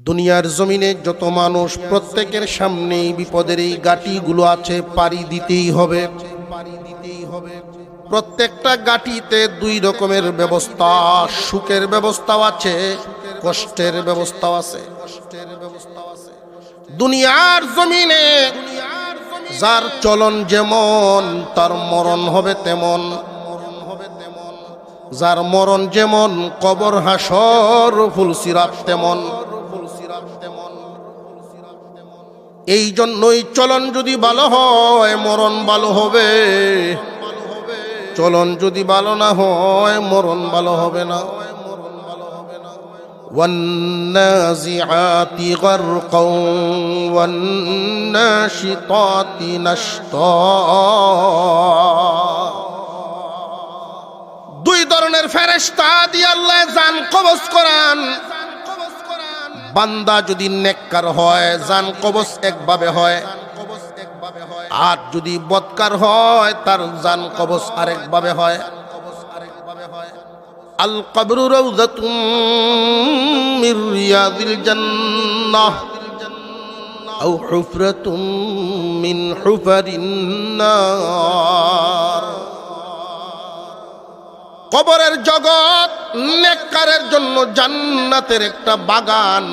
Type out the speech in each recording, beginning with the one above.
দুনিয়ার জমিনে যত মানুষ প্রত্যেকের সামনেই বিপদের এই গাটিগুলো আছে, পাড়ি দিতেই হবে। প্রত্যেকটা গাটিতে দুই রকমের ব্যবস্থা, সুখের ব্যবস্থাও আছে, কষ্টের ব্যবস্থাও আছে। দুনিয়ার জমিনে যার চলন যেমন তার মরণ হবে তেমন, যার মরণ যেমন কবর হাসর ফুলসিরাত তেমন। এই জন্যই চলন যদি ভালো হয় মরণ ভালো হবে, চলন যদি ভালো না হয় মরণ ভালো হবে না। والنازعات غرقا والناشطات نشطا। দুই ধরনের ফেরেশতা দিয়ে আল্লাহ জান কবজ করান। বান্দা যদি নেককার হয় জান কবজ একভাবে হয়, আর যদি বদকার হয় তার জান কবজ আরেকভাবে হয়। আল কবরু রাউযাতুম মির রিয়াদিল জান্নাহ আও হুফরাতুম মিন হুফারিন নার। কবরের জগৎ নেককারের জন্য জান্নাতের একটা বাগান,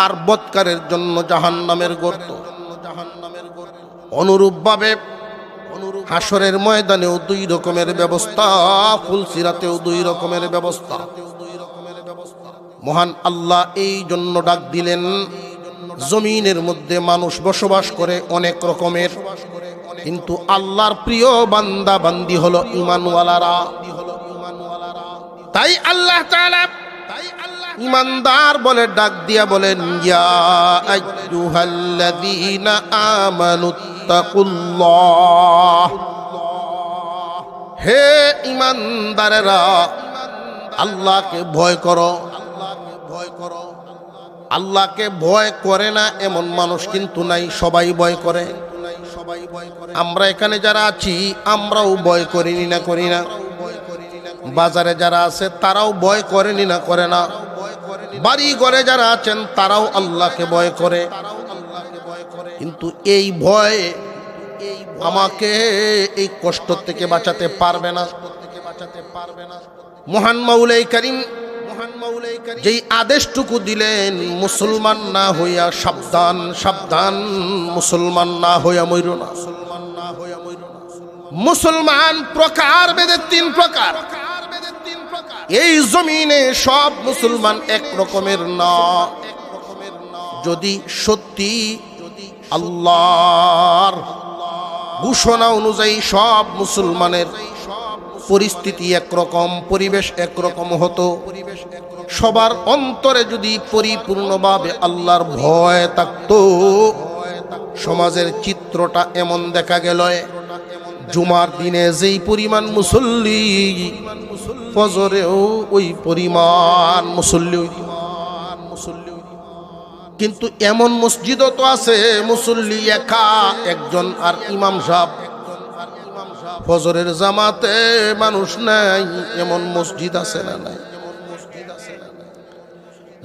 আর বদকারের জন্য জাহান্নামের গর্ত। অনুরূপভাবে হাসরের ময়দানেও দুই রকমের ব্যবস্থা, ফুলসিরাতেও দুই রকমের ব্যবস্থা। মহান আল্লাহ এই জন্য ডাক দিলেন, জমিনের মধ্যে মানুষ বসবাস করে অনেক রকমের, কিন্তু আল্লাহর প্রিয় বান্দা বান্দি হলো ঈমানওয়ালারা। তাই আল্লাহ তাআলা ঈমানদার বলে ডাক দিয়া বলেন, ইয়া আইয়ুহাল্লাযীনা আমানুত্তাকুল্লাহ। হে ঈমানদারেরা, আল্লাহকে ভয় করো। আল্লাহকে ভয় করে না এমন মানুষ কিন্তু নাই, সবাই ভয় করে। আমরা এখানে যারা আছি আমরাও ভয় করিনি না করি না, বাজারে যারা আছে তারাও ভয় করেনি না করে না, বাড়ি ঘরে যারা আছেন তারাও আল্লাহকে ভয় করে। কিন্তু এই ভয় আমাকে এই কষ্ট থেকে বাঁচাতে পারবে না। মহান মাওলাই কারীম যেই আদেশটুকু দিলেন, মুসলমান না হইয়া সাবধান, সাবধান, মুসলমান না হইয়া মইরো না। মুসলমান প্রকার ভেদে তিন প্রকার। এই জমিনে সব মুসলমান এক রকমের না। যদি সত্যি আল্লাহর ঘোষণা অনুযায়ী সব মুসলমানের পরিস্থিতি একরকম, পরিবেশ একরকম হতো, সবার অন্তরে যদি পরিপূর্ণভাবে আল্লাহর ভয় থাকতো, সমাজের চিত্রটা এমন দেখা গেল, জুমার দিনে যেই পরিমাণ মুসল্লি, ফজরেও ওই পরিমাণ মুসল্লি। কিন্তু এমন মসজিদও তো আছে মুসল্লি একা একজন আর ইমাম সাহেব, ফজরের জামাতে মানুষ নাই, এমন মসজিদ আছে না নাই?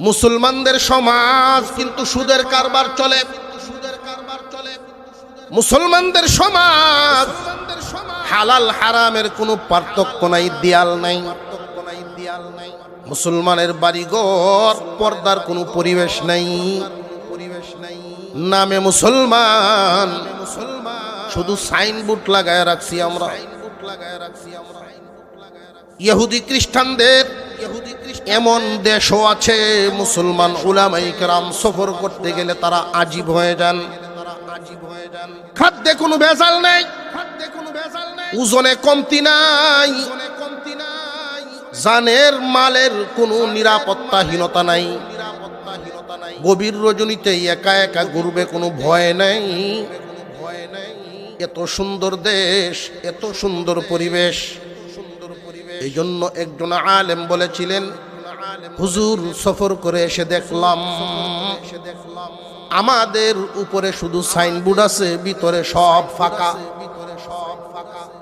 মুসলমানদের সমাজ কিন্তু সুদের কারবার চলে। মুসলমানদের সমাজ হালাল হারামের কোনো পার্থক্য নাই, দেয়াল নাই। মুসলমানের বাড়িঘর পর্দার কোনো পরিবেশ নাই। নামে মুসলমান, শুধু সাইনবোর্ড লাগায় রাখছি আমরা। ইহুদি খ্রিস্টানদের এমন দেশও আছে, মুসলমান উলামায়ে কেরাম সফর করতে গেলে তারা আজীব হয়ে যান। খাদ্যে কোনো ভেজাল নাই, ওজনে কমতি নাই, জানের মালের কোনো নিরাপত্তাহীনতা নাই। গভীর রজনীতে একা একা ঘুরবে, কোনো ভয় নাই। এত সুন্দর দেশ, এত সুন্দর পরিবেশ। এই জন্য একজন আলেম বলেছিলেন, হুজুর সফর করে এসে দেখলাম আমাদের উপরে শুধু সাইনবোর্ড আছে, ভিতরে সব ফাঁকা।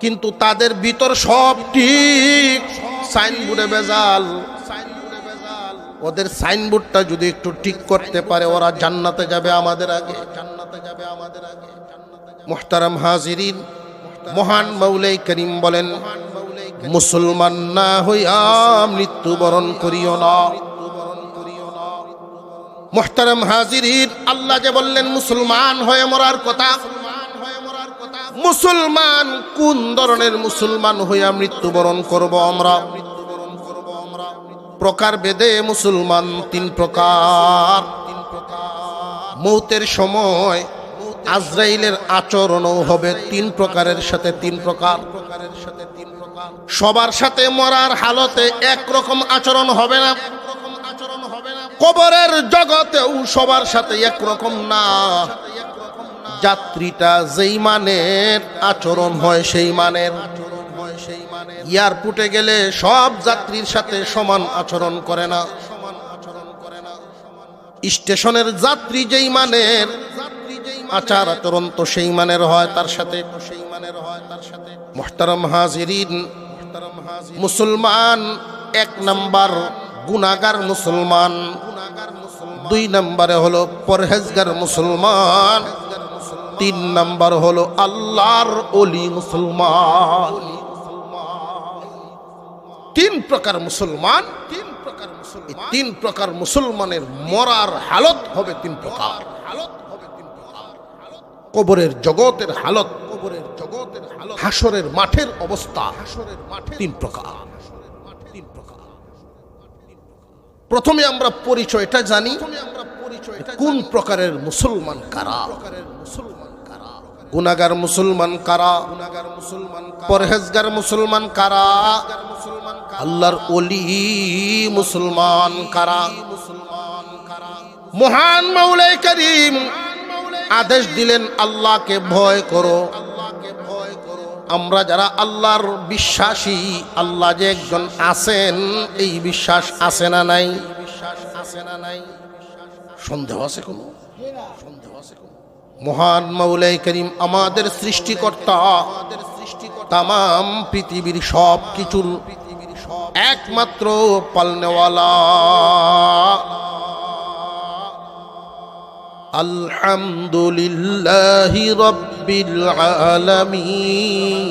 কিন্তু তাদের ভিতর সব ঠিক, সাইনবোর্ডে ভেজাল। ওদের সাইনবোর্ডটা যদি একটু ঠিক করতে পারে ওরা জান্নাতে যাবে আমাদের আগে। মুহতারাম হাজিরিন, মহান মৌলাই করিম বলেন, মুসলমান না হইয়া মৃত্যুবরণ করিও না। মুহতারাম হাজিরিন, আল্লাহ যে বললেন মুসলমান হয়ে মরার কথা, মুসলমান কোন ধরনের মুসলমান হইয়া মৃত্যুবরণ করব আমরা? প্রকার ভেদে মুসলমান তিন প্রকার। মৌতের সময় আজরাইলের আচরণও হবে তিন প্রকারের সাথে তিন প্রকার। সবার সাথে মরার হালতে একরকম আচরণ হবে না। কবরের জগতেও সবার সাথে একরকম না। যাত্রীটা যেই মানের আচরণ হয় সেই মানের। এয়ারপোর্টে গেলে সব যাত্রীর সাথে সমান আচরণ করে না। স্টেশনের যাত্রী যেই মানের আচার আচরণ তো সেই মানের হয় তার সাথে। মুহতারাম হাজিরিন, মুসলমান এক নাম্বার গুনাহগার মুসলমান, দুই নম্বরে হলো পরহেজগার মুসলমান, তিন নাম্বার হলো আল্লাহর ওলি মুসলমান। তিন প্রকার মুসলমান, তিন প্রকার মুসলমানের মরার হালত হবে তিন প্রকার। কবরের জগতের হালত, হাসরের মাঠের অবস্থা তিন প্রকার। প্রথমে আমরা পরিচয়টা জানি, কোন প্রকারের মুসলমান কারা। গুনাহগার মুসলমান কারা, পরহেজগার মুসলমান কারা, আল্লাহর ওলি মুসলমান কারা। মহান মৌলাই করিম আদেশ দিলেন আল্লাহকে ভয় করো। আমরা যারা আল্লাহর বিশ্বাসী, আল্লাহ যে একজন আছেন এই বিশ্বাস আছে না নাই? সন্দেহ আছে কোনো? মহান মৌলাই করিম আমাদের সৃষ্টিকর্তা, তামাম পৃথিবীর সব কিছুর একমাত্র পালনেওয়ালা। আলহামদুলিল্লাহি রাব্বিল আলামিন।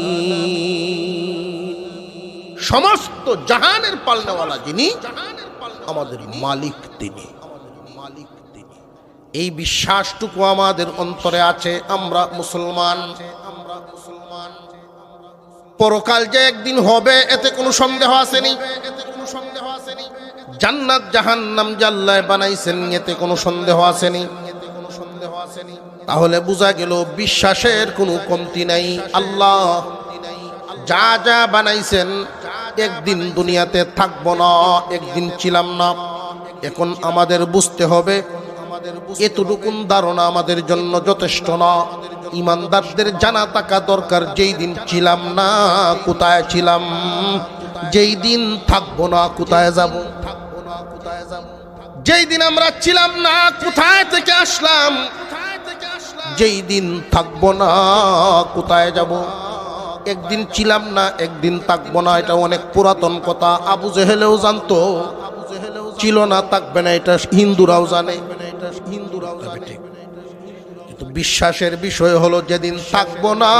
সমস্ত জাহানের পালনেওয়ালা যিনি, আমাদের মালিক তিনি। এই বিশ্বাসটুকু আমাদের অন্তরে আছে। আমরা মুসলমান। পরকাল যে একদিন হবে এতে কোনো সন্দেহ আসেনি। জান্নাত জাহান্নাম যে আল্লাহ বানাইছেন এতে কোনো সন্দেহ আসেনি। তাহলে বোঝা গেল বিশ্বাসের কোনো কমতি নাই। আল্লাহ যা যা বানাইছেন, একদিন দুনিয়াতে থাকবো না, একদিন ছিলাম না। এখন আমাদের বুঝতে হবে এতটুকুন ধারণা আমাদের জন্য যথেষ্ট না। ইমানদারদের জানা থাকা দরকার, যেই দিন ছিলাম না কোথায় ছিলাম, যেই দিন থাকবো না কোথায় যাব, যেই দিন আমরা ছিলাম না কোথায় থেকে আসলাম, যেই দিন থাকবো না কোথায় যাব। একদিন ছিলাম না একদিন থাকবো না, এটা অনেক পুরাতন কথা। আবু জেহেলেও জানতো, ছিল না থাকবে না এটা হিন্দুরাও জানে। কিন্তু বিশ্বাসের বিষয় হলো যেদিন থাকবো না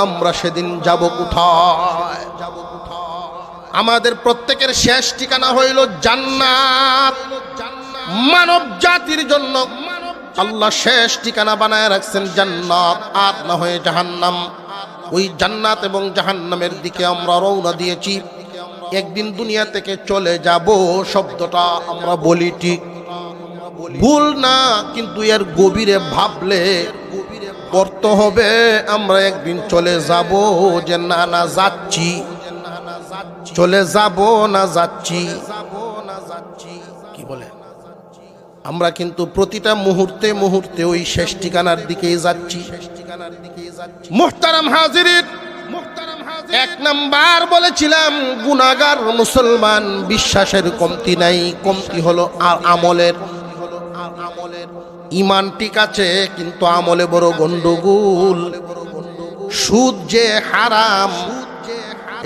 আমরা সেদিন যাব কোথায়। আমাদের প্রত্যেকের শেষ ঠিকানা হইল জান্নাত। মানব জাতির জন্য আল্লাহ শেষ ঠিকানা বানায় রাখছেন জান্নাত, আর না হয়ে জাহান্নাম। ওই জান্নাত এবং জাহান্নামের দিকে আমরা রওনা দিয়েছি। একদিন দুনিয়া থেকে চলে যাব শব্দটা আমরা বলি ঠিক, ভুল না, কিন্তু এর গভীরে ভাবলে অর্থ হবে আমরা একদিন চলে যাব। যে না না যাচ্ছি, চলে যাব না যাচ্ছি, কি বলে? আমরা কিন্তু প্রতিটা মুহূর্তে মুহূর্তে ওই শেষ ঠিকানার দিকেই যাচ্ছি। মুহতারাম হাজিরিন, এক নাম্বার বলেছিলাম গুনাহগার মুসলমান, বিশ্বাসের কমতি নাই, কমতি হলো আমলের। ইমান ঠিক আছে কিন্তু আমলে বড় গন্ডগোল। সুদ যে হারাম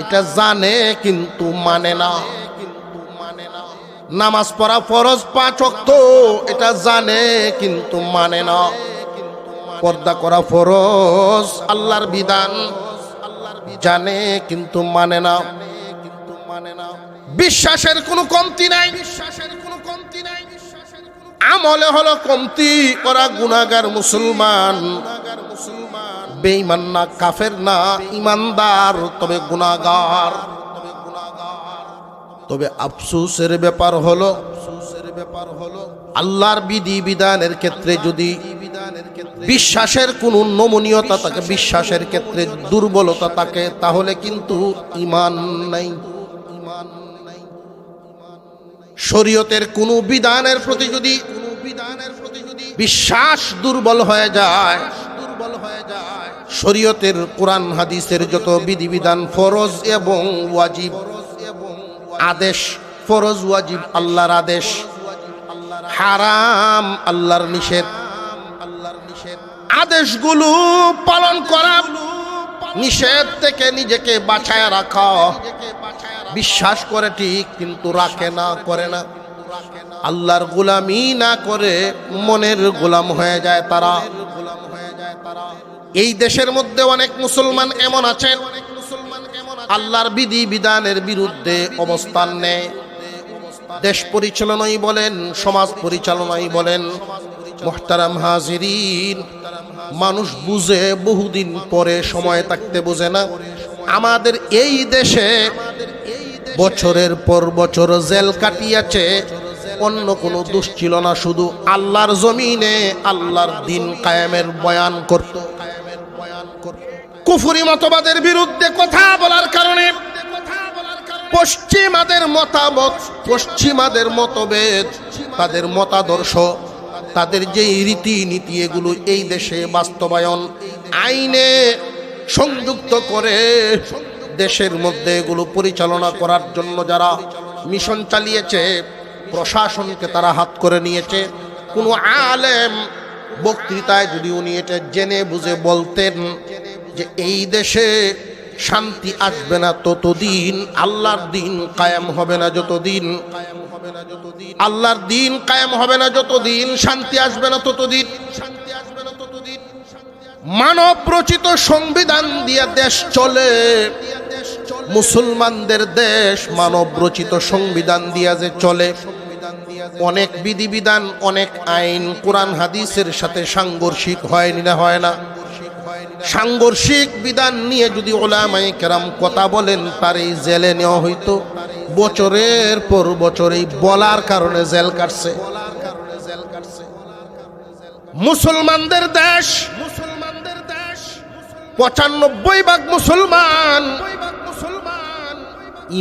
এটা জানে কিন্তু মানে না। নামাজ পড়া ফরজ 5 ওয়াক্ত এটা জানে কিন্তু মানে না। পর্দা করা ফরজ আল্লাহর বিধান জানে কিন্তু মানে না। বিশ্বাসের কোনো কমতি নাই, আমলে হলো কমতি। ওরা গুনাহগার মুসলমান, বেঈমান না, কাফের না, ইমানদার, তবে গুনাহগার। তবে আফসোসের ব্যাপার হলো আল্লাহর বিধি বিধানের ক্ষেত্রে যদি বিশ্বাসের কোনো নমনীয়তা থাকে, বিশ্বাসের ক্ষেত্রে দুর্বলতা থাকে, তাহলে কিন্তু ঈমান নাই। শরীয়তের কোনো বিধানের প্রতি যদি বিশ্বাস দুর্বল হয়ে যায়, শরীয়তের কোরআন হাদিসের যত বিধিবিধান ফরজ এবং ওয়াজিব, আদেশ ফরজ ওয়াজিব আল্লাহর আদেশ, হারাম আল্লাহর নিষেধ, আদেশগুলো পালন করা, নিষেধ থেকে নিজেকে বাঁচায় রাখা, বিশ্বাস করে ঠিক কিন্তু রাখে না, করে না, আল্লাহর গোলামি না করে মনের গোলাম হয়ে যায় তারা। এই দেশের মধ্যে অনেক মুসলমান এমন আছেন আল্লাহর বিধি বিধানের বিরুদ্ধে অবস্থান নেয়। দেশ পরিচালনাই বলেন, সমাজ পরিচালনাই বলেন, মুহতারাম হাজিরিন, মানুষ বুঝে বহুদিন পরে, সময় থাকতে বোঝে না। আমাদের এই দেশে বছরের পর বছর জেল কাটিয়েছে, অন্য কোনো দোষ ছিল না, শুধু আল্লাহর জমিনে আল্লাহর দিন কায়েমের বয়ান করত। কুফরি মতবাদের বিরুদ্ধে কথা বলার কারণে পশ্চিমাদের মতামত, পশ্চিমাদের মতভেদ, তাদের মতাদর্শ, তাদের যে রীতিনীতি, এগুলো এই দেশে বাস্তবায়ন আইনে সংযুক্ত করে দেশের মধ্যে এগুলো পরিচালনা করার জন্য যারা মিশন চালিয়েছে, প্রশাসনকে তারা হাত করে নিয়েছে। কোনো আলেম বক্তৃতায় যদি উনি এটা জেনে বুঝে বলতেন যে এই দেশে শান্তি আসবে না ততদিন, আল্লাহর দিন কায়েম হবে না যতদিন, আল্লাহর দিন কায়েম হবে না যতদিন, শান্তি আসবে না ততদিন, মানব রচিত সংবিধান দিয়ে দেশ চলে, মুসলমানদের দেশ মানব রচিত সংবিধান দিয়া যে চলে, অনেক বিধিবিধান, অনেক আইন কোরআন হাদিসের সাথে সাংঘর্ষিক হয়নি না, হয় না? সাংঘর্ষিক বিধান নিয়ে যদি উলামায়ে কেরাম কথা বলেন, তার এই জেলে নেওয়া হইতো। বছরের পর বছর এই বলার কারণে জেল কাটছে। মুসলমানদের দেশ, 95% মুসলমান।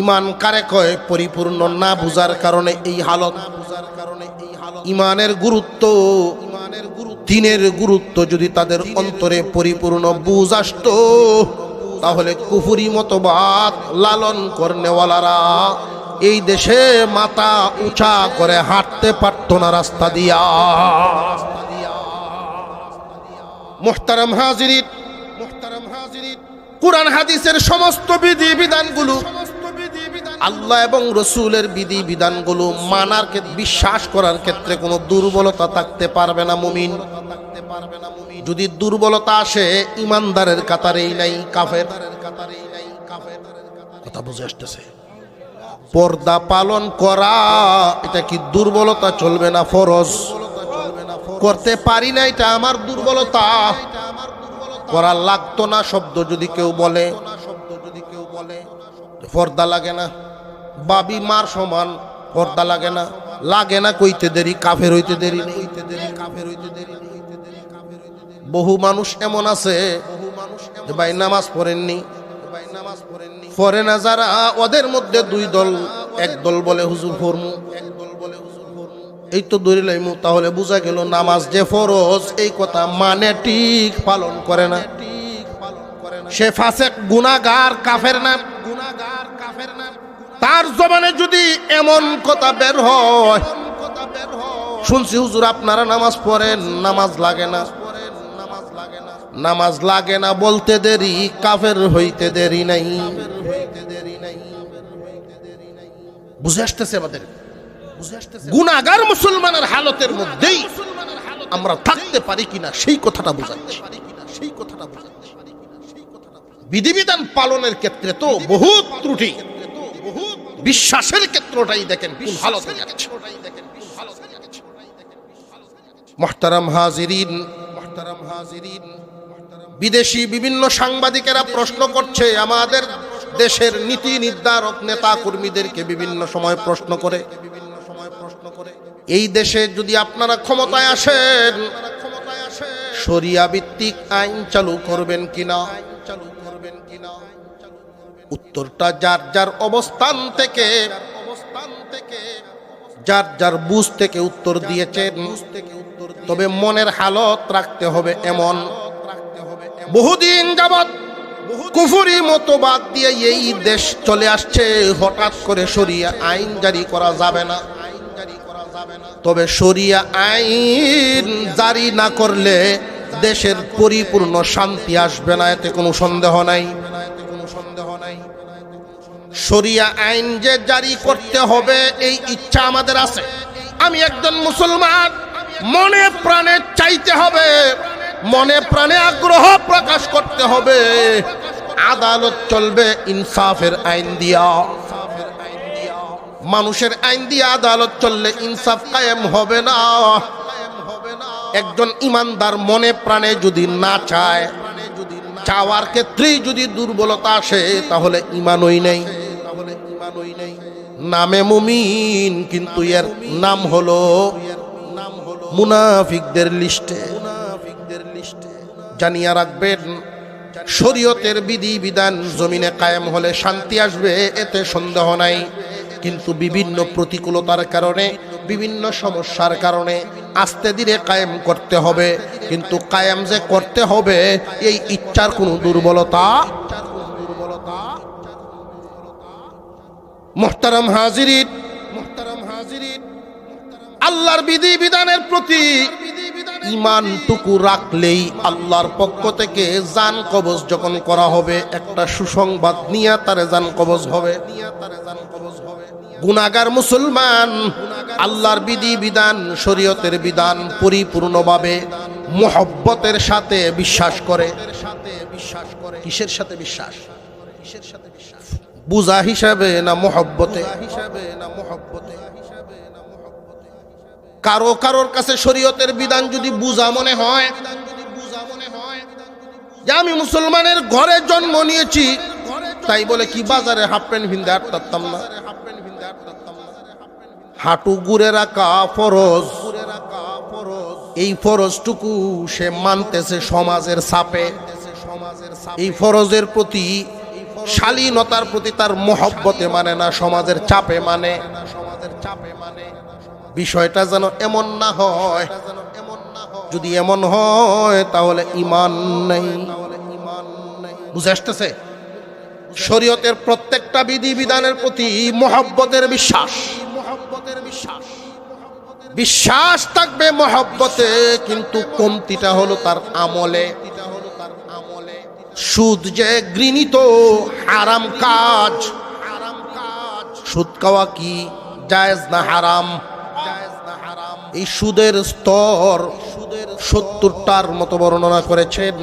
ইমান কারে কয়? পরিপূর্ণ না বুঝার কারণে এই হালত। ইমানের গুরুত্ব, দ্বীনের গুরুত্ব যদি তাদের অন্তরে পরিপূর্ণ বুঝ আসতো, তাহলে কুফরি মতবাদ লালন করনেওয়ালারা এই দেশে মাথা উঁচা করে হাঁটতে পারত না রাস্তা দিয়া। মুহতারাম হাজিরিন, কুরআন হাদিসের সমস্ত বিধি বিধানগুলো, আল্লাহ এবং রসুলের বিধি বিধানগুলো মানার ক্ষেত্রে, বিশ্বাস করার ক্ষেত্রে কোনো দুর্বলতা থাকতে পারবে না মুমিন। যদি দুর্বলতা আসে, ইমানদারের কাতারেই নাই, কাফের। কথা বুঝে আসতেছে? পর্দা পালন করা এটা কি দুর্বলতা? চলবে না, ফরজ। করতে পারি না, এটা আমার দুর্বলতা। করা লাগতো না শব্দ যদি কেউ বলে, পর্দা লাগে না, বাবি মার সমান, পর্দা লাগে না, লাগে না কইতে দেরি, কাফের হইতে দেরি নেই। বহু মানুষ এমন আছে যে ভাই নামাজ পড়েননি, পড়ে না যারা, ওদের মধ্যে দুই দল। এক দল বলে হুজুর ফরমু, এই তো ধরে লাইমু, তাহলে বোঝা গেল নামাজ যে ফরজ এই কথা মানে ঠিক পালন করে না। সে ফাসেক, গুনাহগার, কাফের না। তার জবানে যদি এমন কথা বের হয়, শুনছি হুজুর আপনারা নামাজ পড়েন, নামাজ লাগে না, নামাজ লাগে না বলতে দেরি, কাফের হইতে দেরি নাই। বুঝে আসতেছে আমাদের? গুনাহগার মুসলমানের হালতের মধ্যেই আমরা থাকতে পারি কিনা সেই কথাটা বোঝাচ্ছি। বিধিবিধান পালনের ক্ষেত্রে তো বহুত ত্রুটি, বিশ্বাসের ক্ষেত্রটাই দেখেন কোন হালতে যাচ্ছে। মুহতারাম হাজিরিন, বিদেশি বিভিন্ন সাংবাদিকেরা প্রশ্ন করছে, আমাদের দেশের নীতি নির্ধারক নেতা কর্মীদেরকে বিভিন্ন সময় প্রশ্ন করে, এই দেশে যদি আপনারা ক্ষমতায় আসেন শরিয়া ভিত্তিক আইন চালু করবেন কিনা। উত্তরটা যার যার অবস্থান থেকে, যার যার বুঝ থেকে উত্তর দিয়েছেন। তবে মনের হালত রাখতে হবে এমন, বহুদিন যাবৎ কুফরি মতবাদ দিয়ে এই দেশ চলে আসছে, হঠাৎ করে শরিয়া আইন জারি করা যাবে না। তবে শরিয়া আইন জারি না করলে দেশের পরিপূর্ণ শান্তি আসবে না, এতে কোনো সন্দেহ নাই। শরিয়া আইন যে জারি করতে হবে এই ইচ্ছা আমাদের আছে। আমি একজন মুসলমান, মনে প্রাণে চাইতে হবে, মনে প্রাণে আগ্রহ প্রকাশ করতে হবে। আদালত চলবে ইনসাফের আইন দিয়া, মানুষের আইন দিয়ে আদালত চললে ইনসাফ কায়েম হবে না। একজন ইমানদার মনে প্রাণে যদি না চায়, চাওয়ার ক্ষেত্রেই যদি দুর্বলতা আসে তাহলে ইমানই নেই। নামে মুমিন কিন্তু এর নাম হলো মুনাফিকদের লিস্টে। জানিয়া রাখবেন, শরীয়তের বিধি বিধান জমিনে কায়েম হলে শান্তি আসবে, এতে সন্দেহ নাই। কিন্তু বিভিন্ন প্রতিকূলতার কারণে, বিভিন্ন সমস্যার কারণে আস্তে ধীরে কায়েম করতে হবে। কিন্তু কায়েম যে করতে হবে এই ইচ্ছার কোনো দুর্বলতা। মুহতারাম হাজিরিন, আল্লাহর বিধি বিধানের প্রতি ঈমানটুকু রাখলেই আল্লাহর পক্ষ থেকে জান কবজ যখন করা হবে, একটা সুসংবাদ নিয়ে তারে জান কবজ হবে। গুনাহগার মুসলমান আল্লাহর বিধি বিধান, শরীয়তের বিধান পরিপূর্ণভাবে মুহাব্বতের সাথে বিশ্বাস করে। কিসের সাথে বিশ্বাস? বুঝা হিসাবে না মুহাব্বতে? কারোর কাছে শরীয়তের বিধান যদি বুঝা মনে হয় যে আমি মুসলমানের ঘরে জন্ম নিয়েছি, তাই বলে কি বাজারে হাফ প্যান্ট ভিন্দে আটতাম না? হাঁটু গুড়ে রাখা ফরজ, এই ফরজটুকু সে মানতেছে সমাজের চাপে। এই ফরজের প্রতি, শালীনতার প্রতি তার মহব্বতে মানে না, সমাজের চাপে মানে। বিষয়টা যেন এমন না হয়, যদি এমন হয় তাহলে ঈমান নেই। বুঝে আসতেছে? শরীয়তের প্রত্যেকটা বিধি বিধানের প্রতি মহব্বতের বিশ্বাস, বিশ্বাস থাকবে মহব্বতে, কিন্তু কমতিটা হলো তার আমলে। সুদ যে ঘৃণিত হারাম কাজ, সুদ খাওয়া কি জায়েজ না হারাম? এই সুদের স্তর 70টার মতো বর্ণনা করেছেন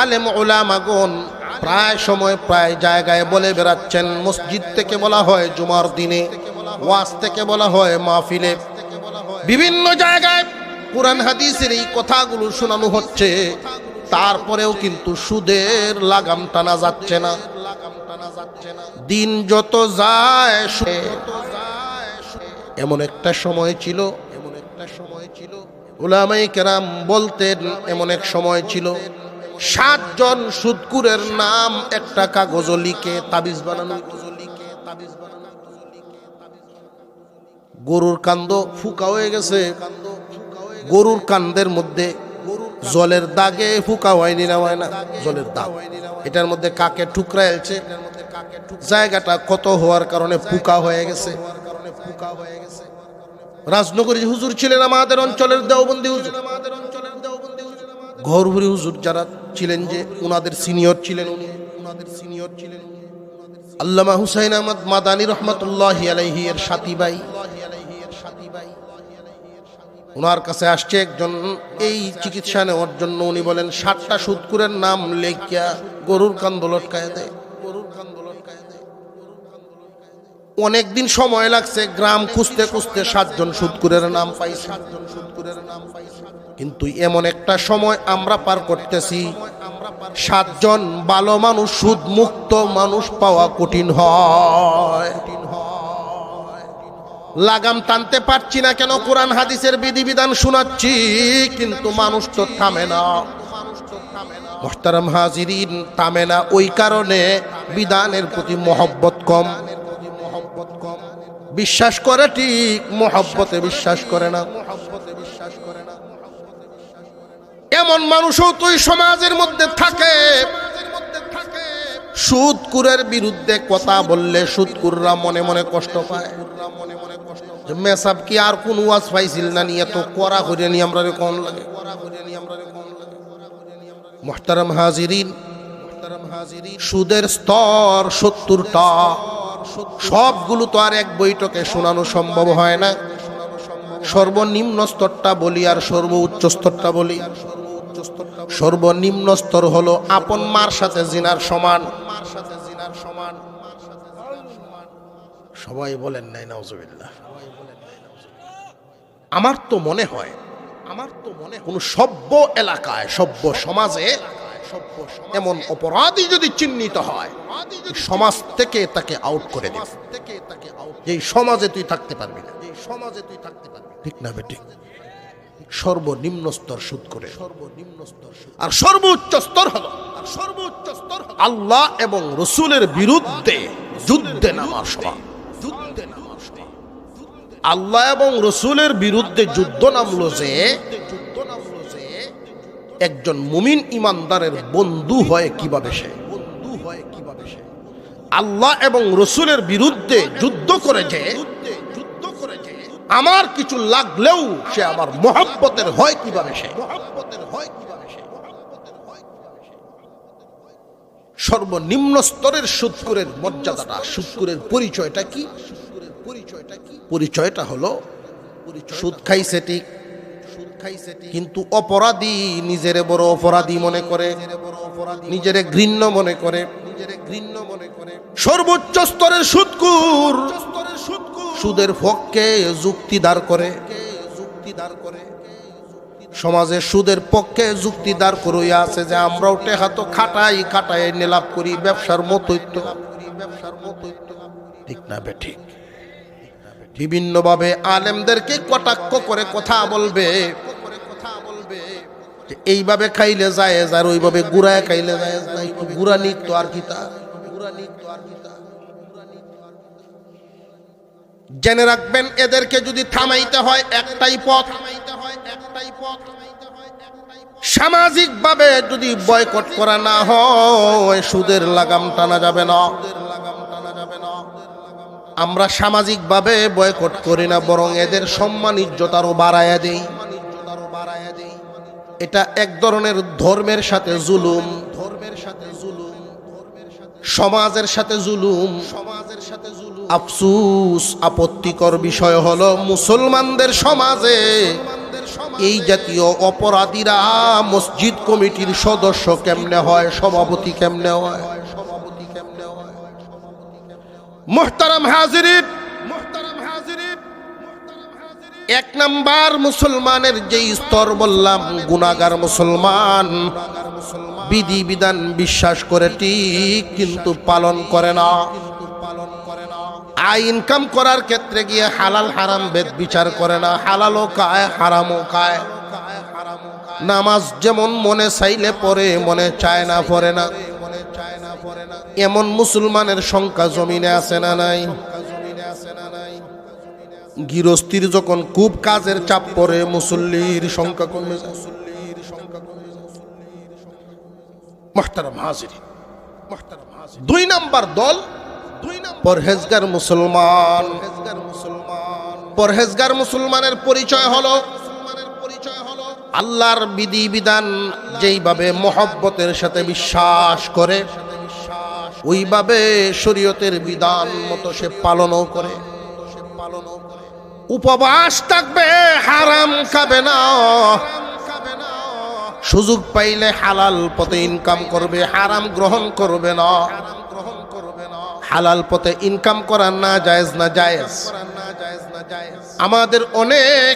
আলেম উলামাগণ। প্রায় সময় প্রায় জায়গায় বলে বেড়াচ্ছেন। মসজিদ থেকে বলা হয় জুমার দিনে, ওয়াজ থেকে বলা হয় মাহফিলে, বিভিন্ন জায়গায় কুরআন হাদিসের এই কথাগুলো শোনানো হচ্ছে। তারপরেও কিন্তু সুদের লাগাম টানা যাচ্ছে না। দিন যত যায়, এমন একটা সময় ছিল, উলামায়ে কেরাম বলতেন, এমন এক সময় ছিল 7 জন সুদকুরের নাম একটা কাগজ লিখে তাবিজ বানানো। গরুর কান্দ ফুকা হয়ে গেছে, গরুর কান্দের মধ্যে জলের দাগে ফুকা হয়নি না, হয় না জলের দাগ, এটার মধ্যে কাকে ঠুকরা এলছে, জায়গাটা কত হওয়ার কারণে ফুকা হয়ে গেছে। রাজনগরী হুজুর ছিলেন আমাদের অঞ্চলের দেওবন্দি হুজুর, ঘরভুরি হুজুর যারা ছিলেন, যে উনাদের সিনিয়র ছিলেন, আল্লামা হুসাইন আহমদ মাদানী রহমতুল্লাহি আলাইহি এর সাথী ভাই। ওনার কাছে আসছে একজন এই চিকিৎসা নেওয়ার জন্য। উনি বলেন 7টা সুদকুরের নাম লেখিয়া গরুর কান্দ লটকায় দেয়। অনেকদিন সময় লাগছে, গ্রাম খুঁজতে খুঁজতে 7 জন সুদকুরের নাম পাইছে। কিন্তু এমন একটা সময় আমরা পার করতেছি, 7 জন ভালো মানুষ, সুদ মুক্ত মানুষ পাওয়া কঠিন হয়। লাগাম টানতে পারছি না কেন? কোরআন হাদিসের বিধিবিধান শোনাচ্ছি, কিন্তু মানুষ তো থামে না। মুহতারাম হাজিরিন, থামে না ওই কারণে বিধানের প্রতি মহব্বত কম। বিশ্বাস করে ঠিক, মহব্বতে বিশ্বাস করে না। এমন মানুষও তুই সমাজের মধ্যে থাকে, সুদকুরের বিরুদ্ধে কথা বললে সুদকুররা মনে মনে কষ্ট পায়। মেসাব কি আর কোন ওয়াজ পাইছিল না নিয়ে তো করা করে নি আমরা কোন লাগে। মুহতারাম হাজিরিন, সুদের স্তর 70টা। সবগুলো তো আর এক বৈঠকে শোনানো সম্ভব হয় না। সর্বনিম্ন স্তরটা বলি আর সর্বোচ্চ স্তরটা বলি। সর্বনিম্ন স্তর হলো আপন মার সাথে জিনার সমান। সবাই বলেন নাই নাউজুবিল্লাহ। আমার তো মনে হয় কোন সভ্য এলাকায়, সভ্য সমাজে এমন অপরাধী যদি চিহ্নিত হয়, সমাজ থেকে তাকে আউট করে দেবে। যেই সমাজে তুই থাকতে পারবি না, ঠিক না বেটি? সর্বনিম্ন স্তর সুদ করে, আর সর্বোচ্চ স্তর হলো আল্লাহ এবং রসুলের বিরুদ্ধে যুদ্ধে নামার সভা। আল্লাহ এবং রসুলের বিরুদ্ধে যুদ্ধ নামলো যে একজন মুমিন ইমানদারের বন্ধু হয় কিভাবে সে? আল্লাহ এবং রসুলের বিরুদ্ধে যুদ্ধ করে যে আমার কিছু লাগলেও সে আমার মহব্বতের হয় কিভাবে সে? সর্বনিম্ন স্তরের সুদকুরের মর্যাদাটা, সুদকুরের পরিচয়টা কি? পরিচয়টা হলো সুদ খাইছে ঠিক, কিন্তু অপরাধী নিজের বড় অপরাধী মনে করে, নিজের ঘৃণ্য মনে করে। সর্বোচ্চ স্তরের সুদকুর সুদের পক্ষে যুক্তি দাঁড় করে। সমাজে সুদের পক্ষে যুক্তি দাঁড় করিয়া আছে যে আমরাও টেকা তো খাটাই নিলাভ করি, ব্যবসার মতোই তো, ঠিক না বেঠিক? বিভিন্নভাবে আলেমদেরকে কটাক্ষ করে কথা বলবে, এইভাবে খাইলে যায় আর ওইভাবে গুড়ায় খাইলে যায়। গুড়া নিক তো আর কিতা। জেনে রাখবেন, এদেরকে যদি থামাইতে হয় একটাই পথ। সামাজিকভাবে যদি বয়কট করা না হয়, সুদের লাগাম টানা যাবে না। আমরা সামাজিকভাবে বয়কট করি না, বরং এদের সম্মান ইজ্জত আরো বাড়ায়া দেই। এটা এক ধরনের ধর্মের সাথে জুলুম, সমাজের সাথে জুলুম। আফসুস, আপত্তিকর বিষয় হলো মুসলমানদের সমাজে এই জাতীয় অপরাধীরা মসজিদ কমিটির সদস্য কেমনে হয়, সভাপতি কেমনে হয়? মুহতারাম হাজিরিন, এক নাম্বার মুসলমানের যে স্তর বললাম, গুনাহগার মুসলমান, বিধিবিধান বিশ্বাস করে ঠিক কিন্তু পালন করে না। আয় ইনকাম করার ক্ষেত্রে গিয়ে হালাল হারাম ভেদ বিচার করে না, হালালও খায় হারামও খায়। নামাজ যেমন মনে চাইলে পড়ে, মনে চায় না পড়ে না। এমন মুসলমানের সংখ্যা জমিনে আছে না নাই? গৃহস্থির যখন খুব কাজের চাপ পড়ে, মুসল্লির সংখ্যা কমে যায়। মুহতারাম হাজিরিন, 2 নাম্বার দল পরহেজগার মুসলমান। পরহেজগার মুসলমানের পরিচয় হলো আল্লাহর বিধিবিধান যেইভাবে মহব্বতের সাথে বিশ্বাস করে, ওইভাবে শরীয়তের বিধান মতো সে পালনও করে। উপবাস থাকবে, হারাম খাবে না, সুযোগ পাইলে হালাল পথে ইনকাম করবে, হারাম গ্রহণ করবে না। হালাল পথে ইনকাম করা না জায়েজ না জায়েজ। আমাদের অনেক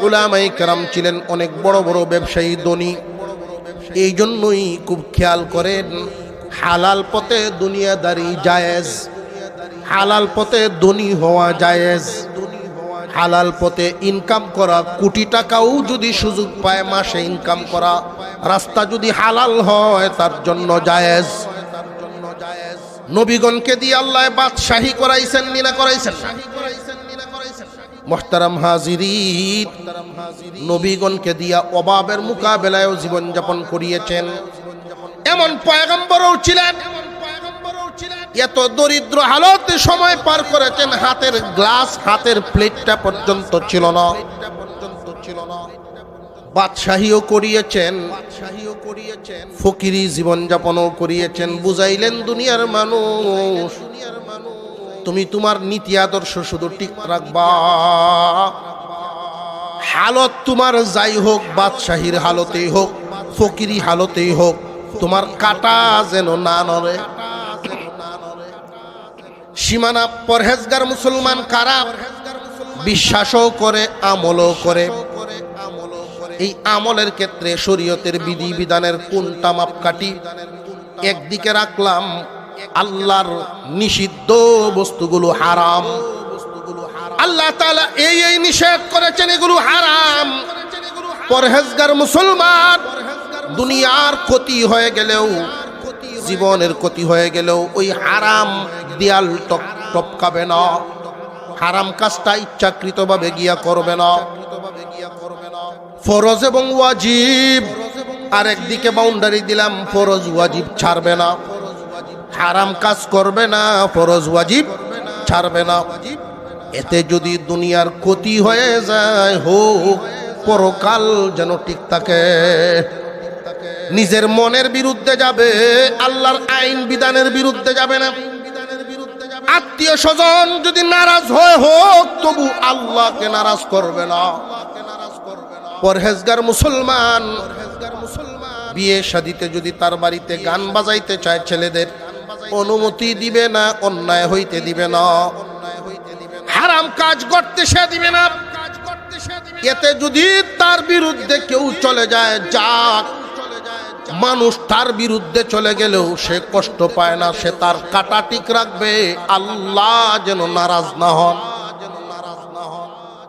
উলামায়ে কেরাম ছিলেন অনেক বড় বড় ব্যবসায়ী, ধনী। এই জন্যই খুব খেয়াল করেন হালাল পথে দুনিয়াদারি জায়েজ, হালাল পথে ধনী হওয়া জায়েজ, হালাল পথে ইনকাম করা, কোটি টাকাও যদি সুযোগ পায় মাসে ইনকাম করা, রাস্তা যদি হালাল হয় তার জন্য জায়েজ। নবীগণকে দিয়ে আল্লাহ বাদশাহী করাইছেন না করাইছেন? মুহতারাম হাজিরিন, নবীগণকে দিয়া অভাবের মোকাবেলায় জীবন যাপন করিয়েছেন। এমন পয়গম্বরও ছিলেন এত দরিদ্র হালতে সময় পার করেছেন, হাতের গ্লাস হাতের প্লেটটা পর্যন্ত ছিল না। বাদশাহীও করিয়েছেন, ফকিরি জীবন যাপনও করিয়েছেন। বুঝাইলেন দুনিয়ার মানুষ, তুমি তোমার নীতি আদর্শ শুধু ঠিক রাখবা, হালত তোমার যাই হোক, বাদশাহীর হালতেই হোক, ফকিরি হালতেই হোক, তোমার কাটা যেন না নড়ে। সীমানা পরহেজগার মুসলমান কারা? বিশ্বাসও করে আমলও করে। এই আমলের ক্ষেত্রে শরীয়তের বিধি বিধানের কোনটা মাপকাঠি? একদিকে রাখলাম আল্লাহর নিষিদ্ধ বস্তুগুলো হারাম, আল্লাহ তাআলা এই নিষেধ করেছেন, এগুলো হারাম। পরহেজগার মুসলমান দুনিয়ার ক্ষতি হয়ে গেলেও, জীবনের ক্ষতি হয়ে গেলেও ওই হারাম দেয়াল টপকাবে না, হারাম কাজটা ইচ্ছাকৃতভাবে গিয়া করবে না। ফরজ এবং ওয়াজিব আর একদিকে বাউন্ডারি দিলাম, ফরজ ওয়াজিব ছাড়বে না, হারাম কাজ করবে না, ফরজ ওয়াজিব ছাড়বে না। এতে যদি দুনিয়ার ক্ষতি হয়ে যায় হোক, পরকাল যেন ঠিক থাকে। নিজের মনের বিরুদ্ধে যাবে, আল্লাহর আইন বিধানের বিরুদ্ধে যাবে না। আত্মীয় স্বজন যদি নারাজ হয় হোক, তবু আল্লাহকে নারাজ করবে না। পরহেজগার মুসলমান বিয়ে শাদিতে যদি তার বাড়িতে গান বাজাইতে চায়, ছেলেদের অনুমতি দিবে না, অন্যায় হইতে দিবে না, হারাম কাজ করতে সে দিবে না। এতে যদি তার বিরুদ্ধে কেউ চলে যায়, যাক, মানুষ তার বিরুদ্ধে চলে গেলেও সে কষ্ট পায় না, সে তার কাটা ঠিক রাখবে, আল্লাহ যেন নারাজ না হন।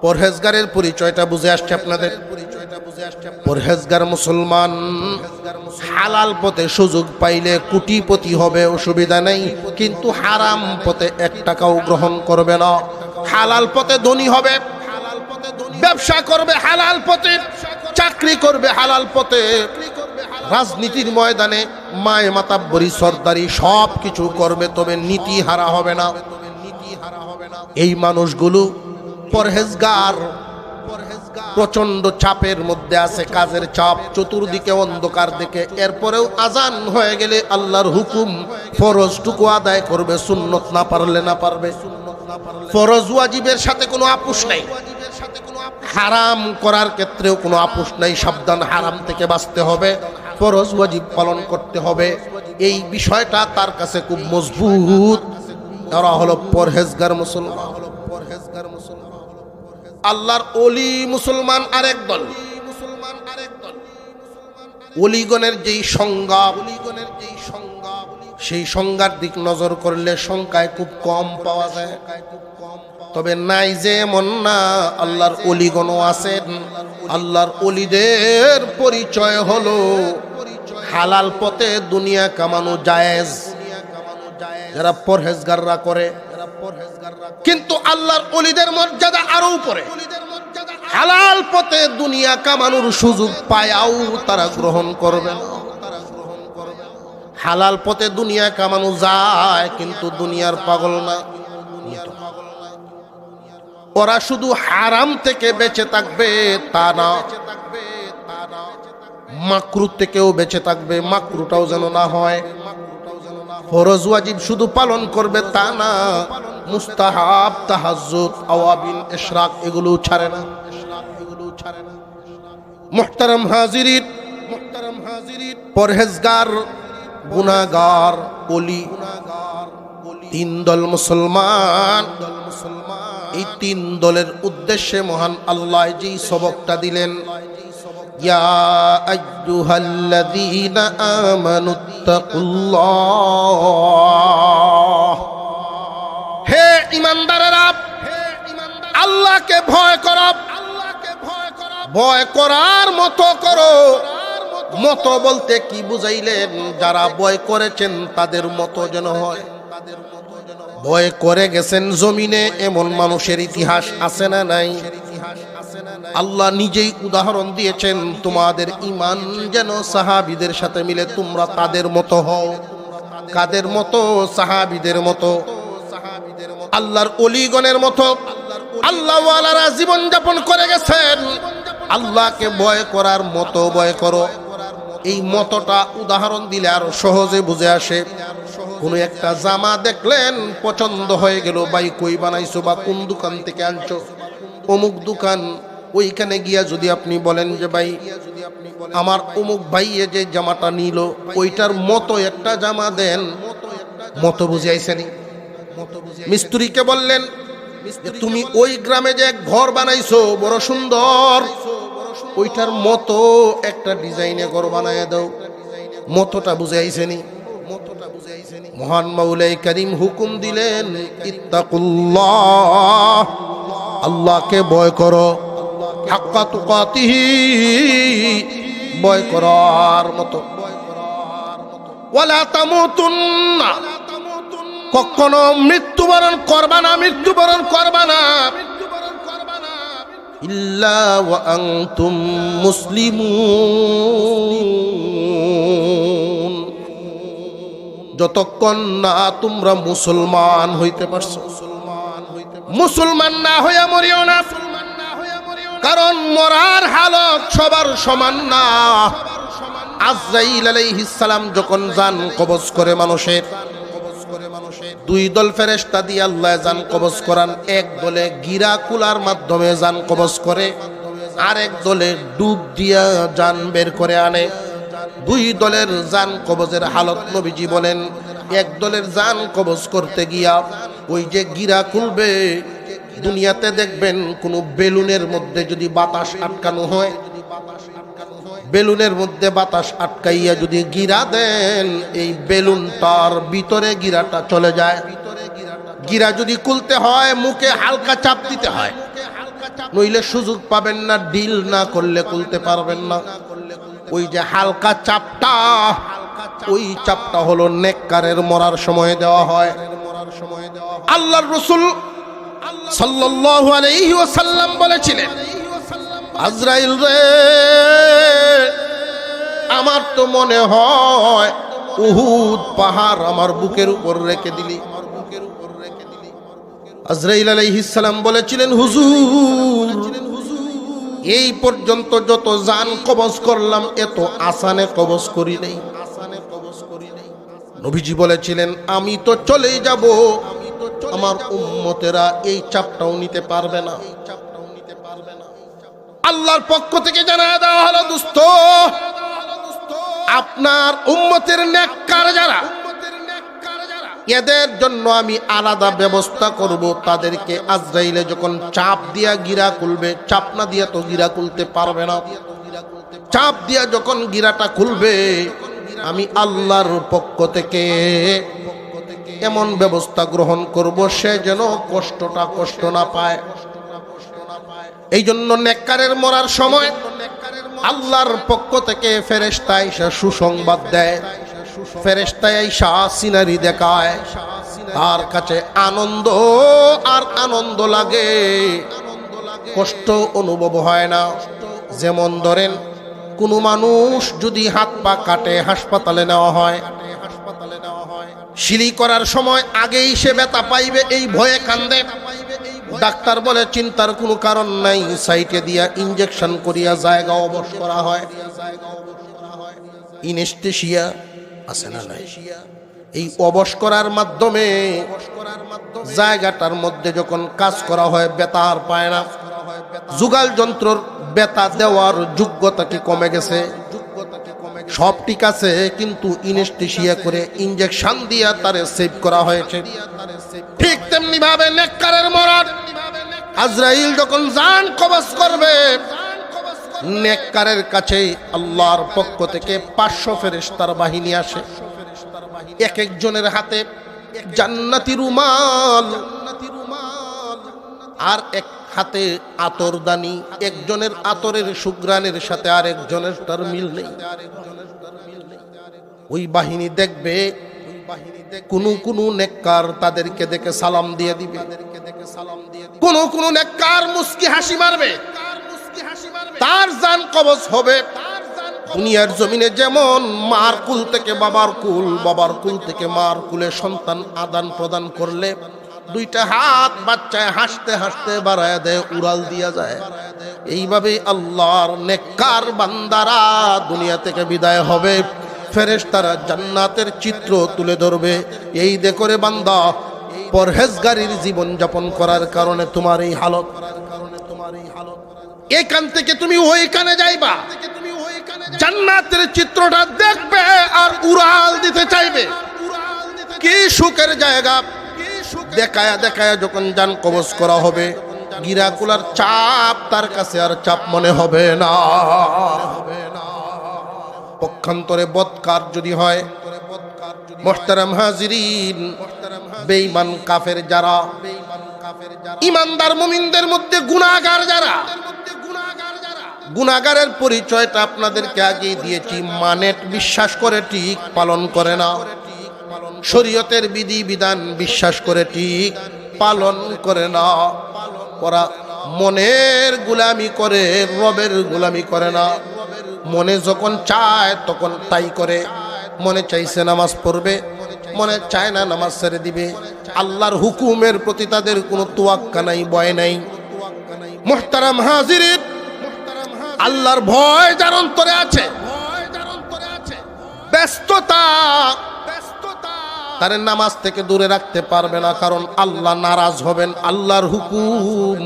পরহেজগারের পরিচয়টা বুঝে আসছে আপনাদের? পরহেজগার মুসলমান হালাল পথে সুযোগ পাইলে কোটিপতি হবে, অসুবিধা নেই, কিন্তু হারাম পথে 1 টাকাও গ্রহণ করবে না। হালাল পথে ধনী হবে, ব্যবসা করবে হালাল পথে, চাকরি করবে হালাল পথে, রাজনীতির ময়দানে মায়ে মাতাব্বরি সরদারি সব কিছু করবে, তবে নীতি হারা হবে না। এই মানুষগুলো পরহেজগার, প্রচন্ড চাপের মধ্যে আছে, কাজের চাপ, চতুর্দিকে অন্ধকার দেখে, এরপরেও আজান হয়ে গেলে আল্লাহর হুকুম ফরজটুকু আদায় করবে, সুন্নত না পারলে না পারবে। ফরজ ওয়াজিবের সাথে কোনো আপোষ নাই, হারাম করার ক্ষেত্রেও কোনো আপোষ নাই। সাবধান, হারাম থেকে বাঁচতে হবে, ফরজ ওয়াজিব পালন করতে হবে। এই বিষয়টা তার কাছে খুব মজবুত। এরা হলো পরহেজগার মুসলমান। আল্লাহর ওলি মুসলমান আরেক দল। ওলিগণের যেই সংজ্ঞা, সেই সংজ্ঞার দিক নজর করলে সংখ্যায় খুব কম পাওয়া যায়। তবে নাই যে এমন না, আল্লাহর ওলিগণও আছেন। আল্লাহর ওলিদের পরিচয় হলো হালাল পথে দুনিয়া কামানো জায়েজ, যারা পরহেজগাররা করে। কিন্তু আল্লাহর ওলিদের মর্যাদা আরো উপরে। হালাল পথে দুনিয়া কামানোর সুযোগ পায়াও তারা গ্রহণ করবে না। হালাল পথে দুনিয়া কামানো যায়, কিন্তু দুনিয়ার পাগল না। ওরা শুধু হারাম থেকে বেঁচে থাকবে তা না, মাকরু থেকেও বেঁচে থাকবে, মাকরুটাও যেন না হয়। ফরজ ওয়াজিব শুধু পালন করবে তা না, মুস্তাহাব, তাহাজ্জুদ, আওয়াবিন, ইশরাক এগুলো ছাড়ে না। মুহতারাম হাজিরিন, পরহেজগার, গুনাহগার, ওলি, তিন দল মুসলমান। এই তিন দলের উদ্দেশ্যে মহান আল্লাহ যেই সবকটা দিলেন, ইয়া আইয়ুহাল্লাযীনা আমানুত্তাকুল্লাহ, হে ঈমানদারেরা আল্লাহকে ভয় করো। ভয় করার মতো করো। মতো বলতে কি বুঝাইলেন? যারা ভয় করেছেন তাদের মতো যেন হয়। ভয় করে গেছেন জমিনে এমন মানুষের ইতিহাস আছে না নাই? আল্লাহ নিজেই উদাহরণ দিয়েছেন, তোমাদের ঈমান যেন সাহাবীদের সাথে মিলে তোমরা তাদের মতো হও। কাদের মতো? সাহাবীদের মতো, আল্লাহর ওলিগণের মতো। আল্লাহ ওয়ালারা জীবন যাপন করে গেছেন। আল্লাহকে ভয় করার মতো ভয় করো। এই মতটা উদাহরণ দিলে আরো সহজে বুঝে আসে। কোনো একটা জামা দেখলেন, পছন্দ হয়ে গেল, ভাই কই বানাইছো বা কোন দোকান থেকে আনছো? অমুক দোকান। ওইখানে গিয়া যদি আপনি বলেন যে ভাই আমার অমুক ভাইয়ে যে জামাটা নিল ওইটার মতো একটা জামা দেন, মতো বুঝে আইছেনি? মিস্ত্রিকে বললেন তুমি ওই গ্রামে যে ঘর বানাইছো বড় সুন্দর, ওইটার মতো একটা ডিজাইনে ঘর বানাইয়া দাও, মতোটা বুঝে আইছেনি? মহান মাওলাই কারীম হুকুম দিলেন, ইত্তাকুল্লাহ, আল্লাহকে ভয় করো, হাক্কা তুকাতিহি, ভয় করার মতো। ওয়ালা তামুতুন্না, কখনো মৃত্যুবরণ করবা না, মৃত্যুবরণ করবা না, ইল্লা ওয়া আনতুম মুসলিমুন, যতক্ষণ না তোমরা মুসলমান হইতে পারছো। মুসলমান না হইয়া মরিও না, কারণ মরার হালত সবার সমান না। আজরাইল আলাইহিস সালাম যখন জান কবজ করে মানুষের, দুই দল ফেরেশতা দিয়ে আল্লাহ জান কবজ করান। এক দলে গিরা কুলার মাধ্যমে জান কবজ করে, আরেক দলে ডুব দিয়া জান বের করে আনে। দুই দলের জান কবজের হালত নবীজি বলেন, এক দলের জান কবজ করতে গিয়া ওই যে গিরা খুলবে, দুনিয়াতে দেখবেন কোন বেলুনের মধ্যে যদি বাতাস আটকানো হয়, বেলুনের মধ্যে বাতাস আটকাইয়া যদি গিরা দেন, এই বেলুনটার ভিতরে গিরাটা চলে যায়। গিরা যদি খুলতে হয় মুখে হালকা চাপ দিতে হয়, নইলে সুযোগ পাবেন না, ডিল না করলে খুলতে পারবেন না। ওই যে হালকা চাপটা, ওই চাপটা হলো নেককারের মরার সময় দেওয়া হয়। আল্লাহর রাসূল সাল্লাল্লাহু আলাইহি ওয়াসাল্লাম বলেছিলেন, আজরাইল রে, আমার তো মনে হয় উহুদ পাহাড় আমার বুকের উপর রেখে দিলি। আজরাইল আলাইহিস সালাম বলেছিলেন, হুজুর এই পর্যন্ত যত জান কবজ করলাম এত আসানে কবজ করি নাই। নবীজি বলেছিলেন, আমি তো চলেই যাব, আমার উম্মতেরা এই চাপটাও নিতে পারবে না। আল্লাহর পক্ষ থেকে জানায়া দেওয়া হলো, দোস্ত আপনার উম্মতের নেককার যারা, এদের জন্য আমি আলাদা ব্যবস্থা করব। তাদেরকে আজরাইলে যখন চাপ দিয়া গিরা খুলবে, চাপ না দিয়া তো গিরা খুলতে পারবে না, চাপ দিয়া যখন গিরাটা খুলবে, আমি আল্লাহর পক্ষ থেকে এমন ব্যবস্থা গ্রহণ করব সে যেন কষ্ট না পায়। এই জন্য নেককারের মরার সময় আল্লাহর পক্ষ থেকে ফেরেশতা আইসা সুসংবাদ দেয়, ফেরেশতা আইসা সিনারি দেখায়, তার কাছে আনন্দ আর আনন্দ লাগে, কষ্ট অনুভব হয় না। যেমন ধরেন কোনো মানুষ যদি হাত পা কাটে হাসপাতালে নেওয়া হয়, সিলি করার সময় আগেই সে ব্যথা পাইবে এই ভয়ে কান্দে। ডাক্তার বলে চিন্তার কোনো কারণ নাই, সাইটে দিয়া ইনজেকশন করিয়া জায়গা অবশ করা হয়। ইনেস্থেশিয়া আছে না নাই? এই অবশ করার মাধ্যমে জায়গাটার মধ্যে যখন কাজ করা হয় ব্যথা আর পায় না। যুগাল যন্ত্রর বেতা দেওয়ার যোগ্যতা কি কমে গেছে? সব ঠিক আছে, কিন্তু ইনেস্থেশিয়া করে ইনজেকশন দিয়া তারে সেভ করা হয়েছে। ঠিক তেমনি ভাবে নেককারের মরদ আজরাইল যখন জান কবজ করবে, নেককারের কাছে আল্লাহর পক্ষ থেকে 500 ফেরেশতার বাহিনী আসে। এক একজনের হাতে জান্নাতি রুমাল, আর এক হাতে আতরদানি। একজনের আতরের সুঘ্রাণের সাথে আর একজনের তার মিল নেই। ওই বাহিনী দেখবে কোন নেককার তাদেরকে দেখে সালাম দিয়ে দিবে, কোন নেককার মুস্কি হাসি মারবে, তার জান কবজ হবে। দুনিয়ার জমিনে যেমন মার কুল থেকে বাবার কুল, বাবার কুল থেকে মার কুলে সন্তান আদান প্রদান করলে দুইটা হাত বাচ্চায় হাসতে হাসতে বাড়ায় দেয়, উড়াল দিয়া যায়। এইভাবে আল্লাহর নেককার বান্দারা দুনিয়া থেকে বিদায় হবে, ফেরেশতারা জান্নাতের চিত্র তুলে ধরবে। এই দেখো রে বান্দা, পরহেজগারির জীবন যাপন করার কারণে তোমার এই হালত। এখান থেকে তুমি ওইখানে যাইবা, জান্নাতের চিত্রটা দেখবে আর উড়াল দিতে চাইবে। কি সুখের জায়গা! দেখায়া দেখায়া যখন জান কবজ করা হবে, গিরাকুলার চাপ তার কাছে আর চাপ মনে হবে না। পক্ষান্তরে বদকার যদি হয়, মুহতারাম হাজিরিন, বেঈমান কাফের যারা, ইমানদার মুমিনদের মধ্যে গুনাহগার যারা, গুনাহগারের পরিচয়টা আপনাদেরকে আগেই দিয়েছি। মানে বিশ্বাস করে ঠিক পালন করে না, শরীয়তের বিধি বিধান বিশ্বাস করে ঠিক পালন করে না। ওরা মনের গোলামি করে, রবের গোলামি করে না। মনে যখন চায় তখন তাই করে। মনে চাইছে নামাজ পড়বে, মনে চায় না নামাজ ছেড়ে দিবে। আল্লাহর হুকুমের প্রতি তাদের কোনো তোয়াক্কা নাই, ভয় নাই। মুহতারাম হাজিরিন, আল্লাহর ভয় যার অন্তরে আছে, ব্যস্ততা তার নামাজ থেকে দূরে রাখতে পারবে না, কারণ আল্লাহ নারাজ হবেন। আল্লাহর হুকুম।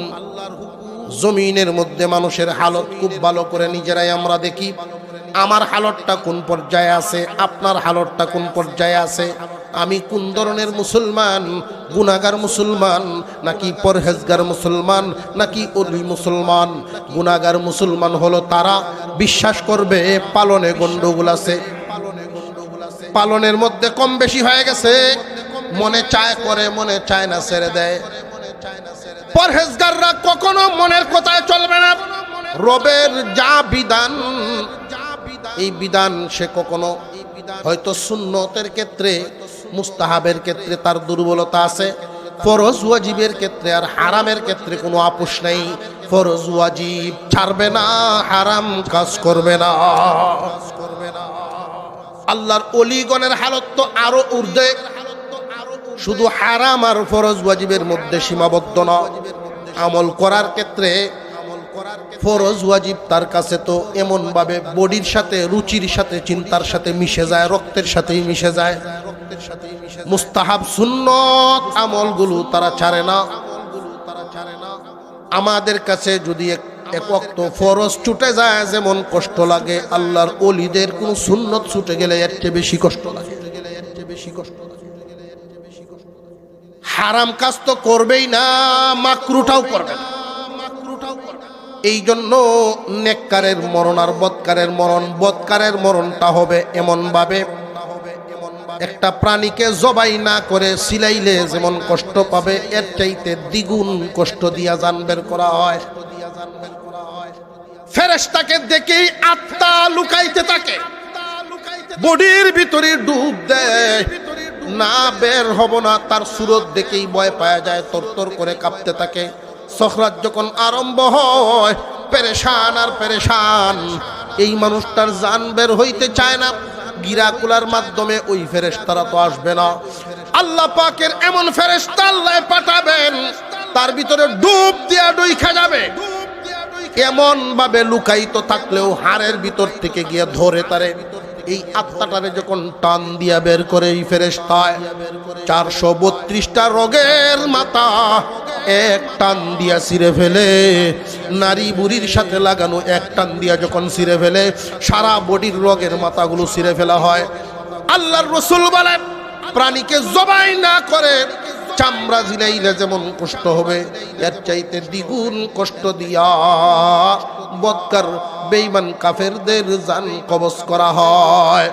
জমিনের মধ্যে মানুষের হালত খুব ভালো করে নিজেরাই আমরা দেখি। আমার হালতটা কোন পর্যায়ে আছে, আপনার হালতটা কোন পর্যায়ে আছে। আমি কোন ধরনের মুসলমান, গুনাহগার মুসলমান নাকি পরহেজগার মুসলমান নাকি ওলি মুসলমান? গুনাহগার মুসলমান হলো তারা বিশ্বাস করবে পালনে গন্ডগোল আছে, পালনের মধ্যে কম বেশি হয়ে গেছে, মনে চায় করে, মনে চায় না ছেড়ে দেয়। পরহেজগাররা কখনো মনের কথায় চলবে না। রবের যা বিধান, এই বিধান সে কখনো, হয়তো সুন্নতের ক্ষেত্রে, মুস্তাহাবের ক্ষেত্রে তার দুর্বলতা আছে, ফরজ ওয়াজিবের ক্ষেত্রে আর হারামের ক্ষেত্রে কোনো আপোষ নাই। ফরজ ওয়াজিব ছাড়বে না, হারাম কাজ করবে না। আল্লাহর ওলিগণের হালত তো আরো ঊর্ধ্বে, শুধু হারাম আর ফরজ ওয়াজিবের মধ্যে সীমাবদ্ধ না। আমল করার ক্ষেত্রে ফরজ ওয়াজিব তার কাছে তো এমন ভাবে বডির সাথে, রুচির সাথে, চিন্তার সাথে মিশে যায়, রক্তের সাথেই মিশে যায়। মুস্তাহাব সুন্নত আমলগুলো তারা ছাড়ে না। আমাদের কাছে যদি এক ওয়াক্ত ফরজ ছুটে যায় যেমন কষ্ট লাগে, আল্লাহর ওলিদের কোন সুন্নত ছুটে গেলে এর চেয়ে বেশি কষ্ট লাগে। হারাম কাজ তো করবেই না, মাকরুটাও করবে না। এই জন্য নেককারের মরণ আর বদকারের মরণ, বদকারের মরণটা হবে এমন ভাবে, একটা প্রাণীকে জবাই না করে সিলাইলে যেমন কষ্ট পাবে, এর চাইতে দ্বিগুণ কষ্ট দিয়া জান বের করা হয়। ফেরেশতাকে দেখেই আত্মা লুকাইতে থাকে, বডির ভিতরে ডুব দেয়, না বের হব না। তার সুরত দেখেই ভয় পাওয়া যায়, তরতর করে কাঁপতে থাকে। সখরাত যখন আরম্ভ হয়, পেরেশান আর পেরেশান। এই মানুষটার জান বের হইতে চায় না। গিরাকুলার মাধ্যমে ওই ফেরেশতারা তো আসবে না। আল্লাহ পাকের এমন ফেরেশতা আল্লাহ পাঠাবেন, তার ভিতরে ডুব দিয়া ডুইখা যাবে। এমন ভাবে লুকায়িত থাকলেও হাড়ের ভিতর থেকে গিয়ে ধরে তারে, এই আত্মাটারে যখন টান দিয়া বের করে এই ফেরেশতায় 432টা রোগের মাথা এক টান দিয়া ছিঁড়ে ফেলে, নারী বুড়ির সাথে লাগানো এক টান দিয়া যখন ছিঁড়ে ফেলে, সারা বডির রগের মাথাগুলো ছিঁড়ে ফেলা হয়। আল্লাহর রাসূল বলেন, প্রাণীকে জবাই না করে চামড়া ঝিলাইলে যেমন কষ্ট হবে, এর চাইতে দ্বিগুণ কষ্ট দিয়া বদকার বেঈমান কাফেরদের জান কবজ করা হয়।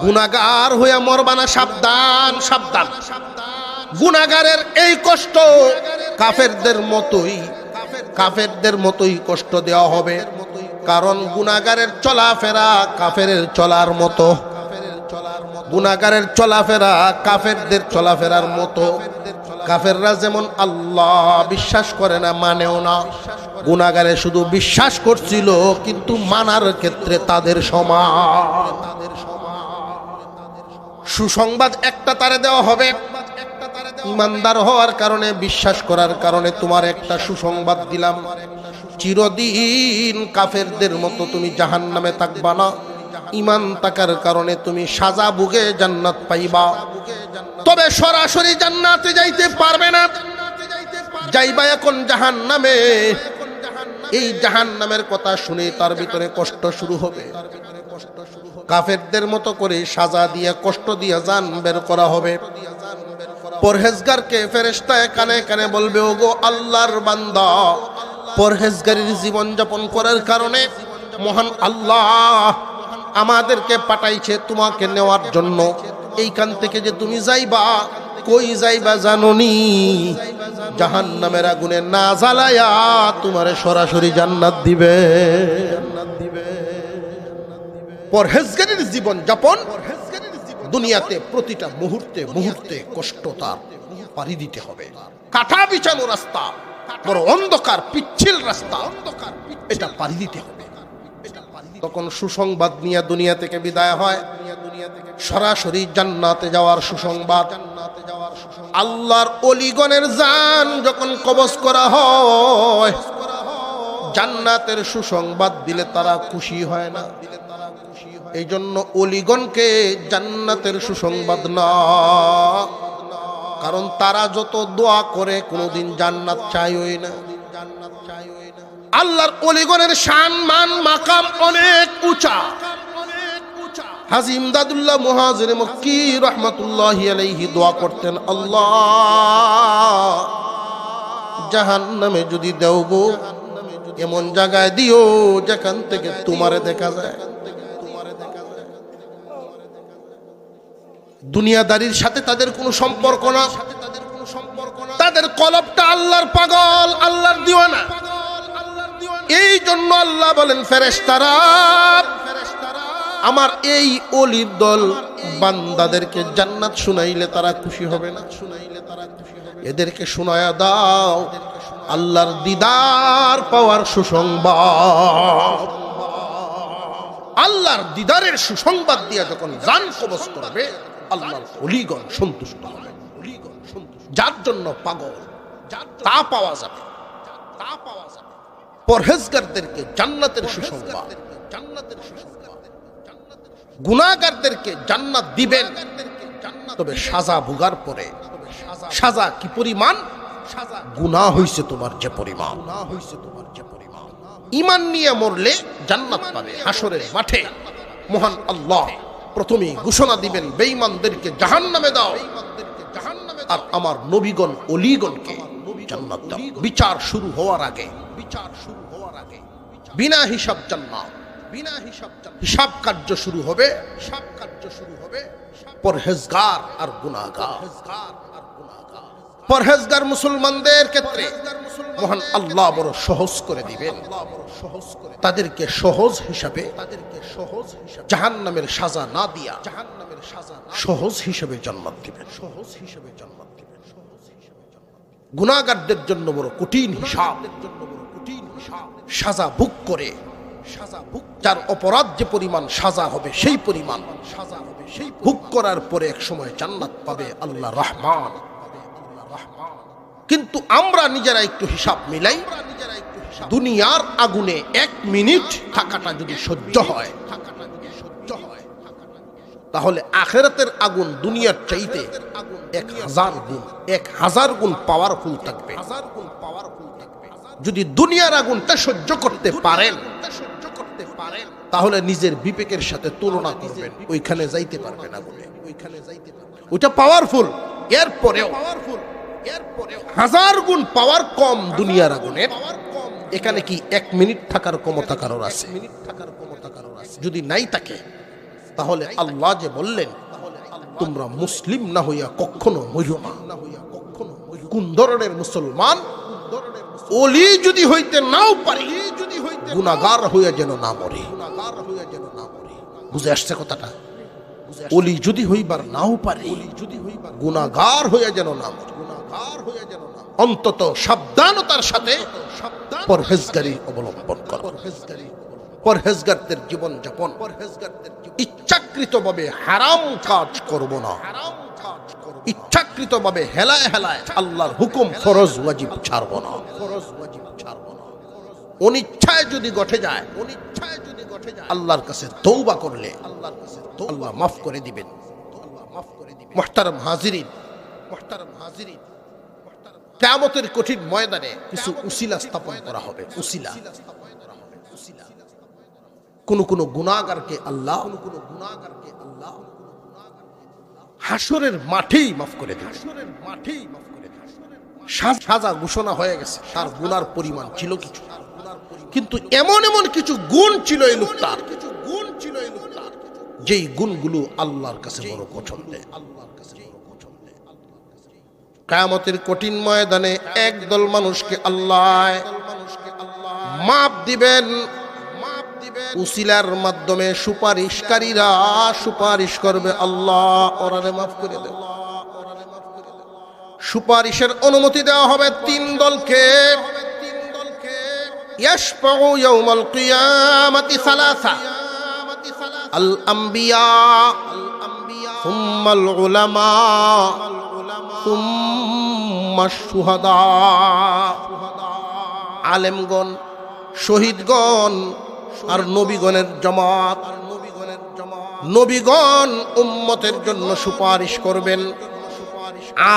গুনাহগার হয়ে মরবানা, সাবধান সাবধান। গুনাহগারের এই কষ্ট কাফেরদের মতোই কষ্ট দেওয়া হবে, কারণ গুনাহগারের চলাফেরা কাফেরের চলার মতো, গুনাহগারের চলাফেরা কাফেরদের চলাফেরার মতো। কাফেররা যেমন আল্লাহ বিশ্বাস করে না, মানেও না, গুনাহগারে শুধু বিশ্বাস করছিল কিন্তু মানার ক্ষেত্রে তাদের সমান। সুসংবাদ একটা তারে দেওয়া হবে, ইমানদার হওয়ার কারণে, বিশ্বাস করার কারণে তোমার একটা সুসংবাদ দিলাম, চিরদিন কাফেরদের মতো তুমি জাহান্নামে থাকবা না, ঈমান থাকার কারণে তুমি সাজা ভুগে জান্নাত পাইবা। তবে সরাসরি জান্নাতে যাইতে পারবে না, যাইবা এখন জাহান্নামে। এই জাহান্নামের কথা শুনে তার ভিতরে কষ্ট শুরু হবে, কাফেরদের মতো করে সাজা দিয়ে কষ্ট দিয়ে জান বের করা হবে। পরহেজগারকে ফেরেশতায় কানে কানে বলবে, ওগো আল্লাহর বান্দা, পরহেজগারির জীবন যাপন করার কারণে মহান আল্লাহ আমাদেরকে পাঠাইছে তোমাকে নেওয়ার জন্য। এইখান থেকে যে তুমি যাইবা, কই যাইবা জানোনি? জাহান্নামের আগুনে না জ্বালায়া তোমারে সরাসরি জান্নাত দিবে। পরহেজগারির জীবন যাপন দুনিয়াতে প্রতিটা মুহূর্তে মুহূর্তে কষ্ট তার পাড়ি দিতে হবে। কাটা বিছানো রাস্তা, বড় অন্ধকার পিচ্ছিল রাস্তা, এটা পাড়ি দিতে হবে। তখন সুসংবাদ নিয়ে দুনিয়া থেকে বিদায় হয়, সরাসরি জান্নাতে যাওয়ার সুসংবাদ। আল্লাহর ওলিগণের জান যখন কবজ করা হয়, জান্নাতের সুসংবাদ দিলে তারা খুশি হয় না। এই জন্য ওলিগণকে জান্নাতের সুসংবাদ না, কারণ তারা যত দোয়া করে কোনোদিন জান্নাত চাইই না। আল্লাহর ওলিগণের শান মান মাকাম অনেক উঁচা। হাজী ইমদাদুল্লাহ মুহাজির মক্কি রাহমাতুল্লাহি আলাইহি দোয়া করতেন, আল্লাহ জাহান্নামে যদি দেও গো, এমন জায়গায় দিও যেখান থেকে তোমারে দেখা যায়। দুনিয়াদারির সাথে তাদের কোনো সম্পর্ক না, তাদের কলবটা আল্লাহর পাগল, আল্লাহর দিওয়ানা। এই জন্য আল্লাহ বলেন, ফেরেশতারা আমার এই ওলির দল বান্দাদেরকে জান্নাত শুনাইলে তারা খুশি হবে না, এদেরকে শুনায়া দাও আল্লাহর দিদার পাওয়ার সুসংবাদ। আল্লাহর দিদারের সুসংবাদ দিয়া যখন জান কবজ করবে, আল্লাহর ওলিগণ সন্তুষ্ট হবে। যার জন্য পাগল তা পাওয়া যাবে, তা পাওয়া যাবে। পরহেজগারদেরকে জান্নাতের সুসংবাদ, জান্নাতের সুসংবাদ। গুনাহগারদেরকে জান্নাত দিবেন, তবে সাজা ভোগার পরে। সাজা কি পরিমাণ? গুনাহ হইছে তোমার যে পরিমাণ, ঈমান নিয়ে মরলে জান্নাত পাবে। হাসরের মাঠে মহান আল্লাহ প্রথমেই ঘোষণা দিবেন, বেঈমানদেরকে জাহান্নামে দাও, আর আমার নবীগণ ওলিগণকে জান্নাত দাও। বিচার শুরু হওয়ার আগে, বিনা হিসাব জান্নাত, বিনা হিসাব কার্য শুরু হবে। পরহেজগার আর গুনাহগার, পরহেজগার মুসলমানদের ক্ষেত্রে মহান আল্লাহ বড় সহজ করে দিবেন। তাদেরকে সহজ হিসাবে, জাহান্নামের সাজা না দিয়া সহজ হিসাবে জান্নাত দিবেন। গুনাহগারদের জন্য বড় কঠিন হিসাব, সাজা ভোগ করে, যার অপরাধ যে পরিমাণ সাজা হবে সেই পরিমাণ ভোগ করার পরে এক সময় জান্নাত পাবে আল্লাহ রহমান। কিন্তু আমরা নিজেরা একটু হিসাব মিলাই, দুনিয়ার আগুনে 1 মিনিট থাকাটা যদি সহ্য হয়, তাহলে আখিরাতের আগুন দুনিয়ার চাইতে 1000 গুণ 1000 গুণ পাওয়ারফুল থাকবে। যদি দুনিয়ার আগুনটা সহ্য করতে পারেন তাহলে নিজের বিবেকের সাথে তুলনা করবেন, ওইখানে যাইতে পারবেন আগুনে, ওইটা পাওয়ারফুল। এরপরেও 1000 গুণ পাওয়ার কম দুনিয়ার আগুনের। এখানে কি 1 মিনিট থাকার ক্ষমতা কারোর আছে? যদি নাই থাকে তাহলে আল্লাহ যে বললেন তোমরা মুসলিম না হইয়া কখনো মরিও না। কোন ধরনের মুসলমান? ওলি যদি হইতে নাও পারি, গুনাহগার হইয়া যেন না মরে। বুঝে আসছে কথাটা? ওলি যদি হইবার নাও পারে, গুনাহগার হইয়া যেন না মরে। অন্তত সাবধানতার সাথে পরহেজগারি অবলম্বন কর। পরহেজগারদের জীবন যাপন, ইচ্ছাকৃতভাবে হারাম কাজ করব না, ইচ্ছাকৃতভাবে হেলায় হেলায় আল্লাহর হুকুম ফরজ ওয়াজিব ছাড়ব না। অনিচ্ছায় যদি ঘটে যায়, আল্লাহর কাছে তওবা করলে আল্লাহ মাফ করে দিবেন। মুহতারাম হাজিরিন, কিয়ামতের কঠিন ময়দানে কিছু উসিলা স্থাপন করা হবে। উসিলা কোন গুনাহগারকে আল্লাহ হাসরের মাঠেই মাফ করে দেন। সাজা ঘোষণা হয়ে গেছে, তার গুনার পরিমাণ ছিল কিছু, কিন্তু এমন এমন কিছু গুণ ছিল এই লোকটার, যেই গুণগুলো আল্লাহর কাছে বড় পছন্দের। কিয়ামতের কঠিন ময়দানে একদল মানুষকে আল্লাহ মাফ দিবেন। উসিলার মাধ্যমে সুপারিশকারীরা সুপারিশ করবে, আল্লাহ ওরারে মাফ করে দেব। সুপারিশের অনুমতি দেওয়া হবে 3 দলকে। ইয়াশফাউ ইয়াউমাল কিয়ামাতি সালাসা, আল আম্বিয়া সুম্মাল উলামা সুম্মাশ শুহাদা। আলেমগণ, শহীদগণ আর নবীগণের জামাত। নবীগণ উম্মতের জন্য সুপারিশ করবেন,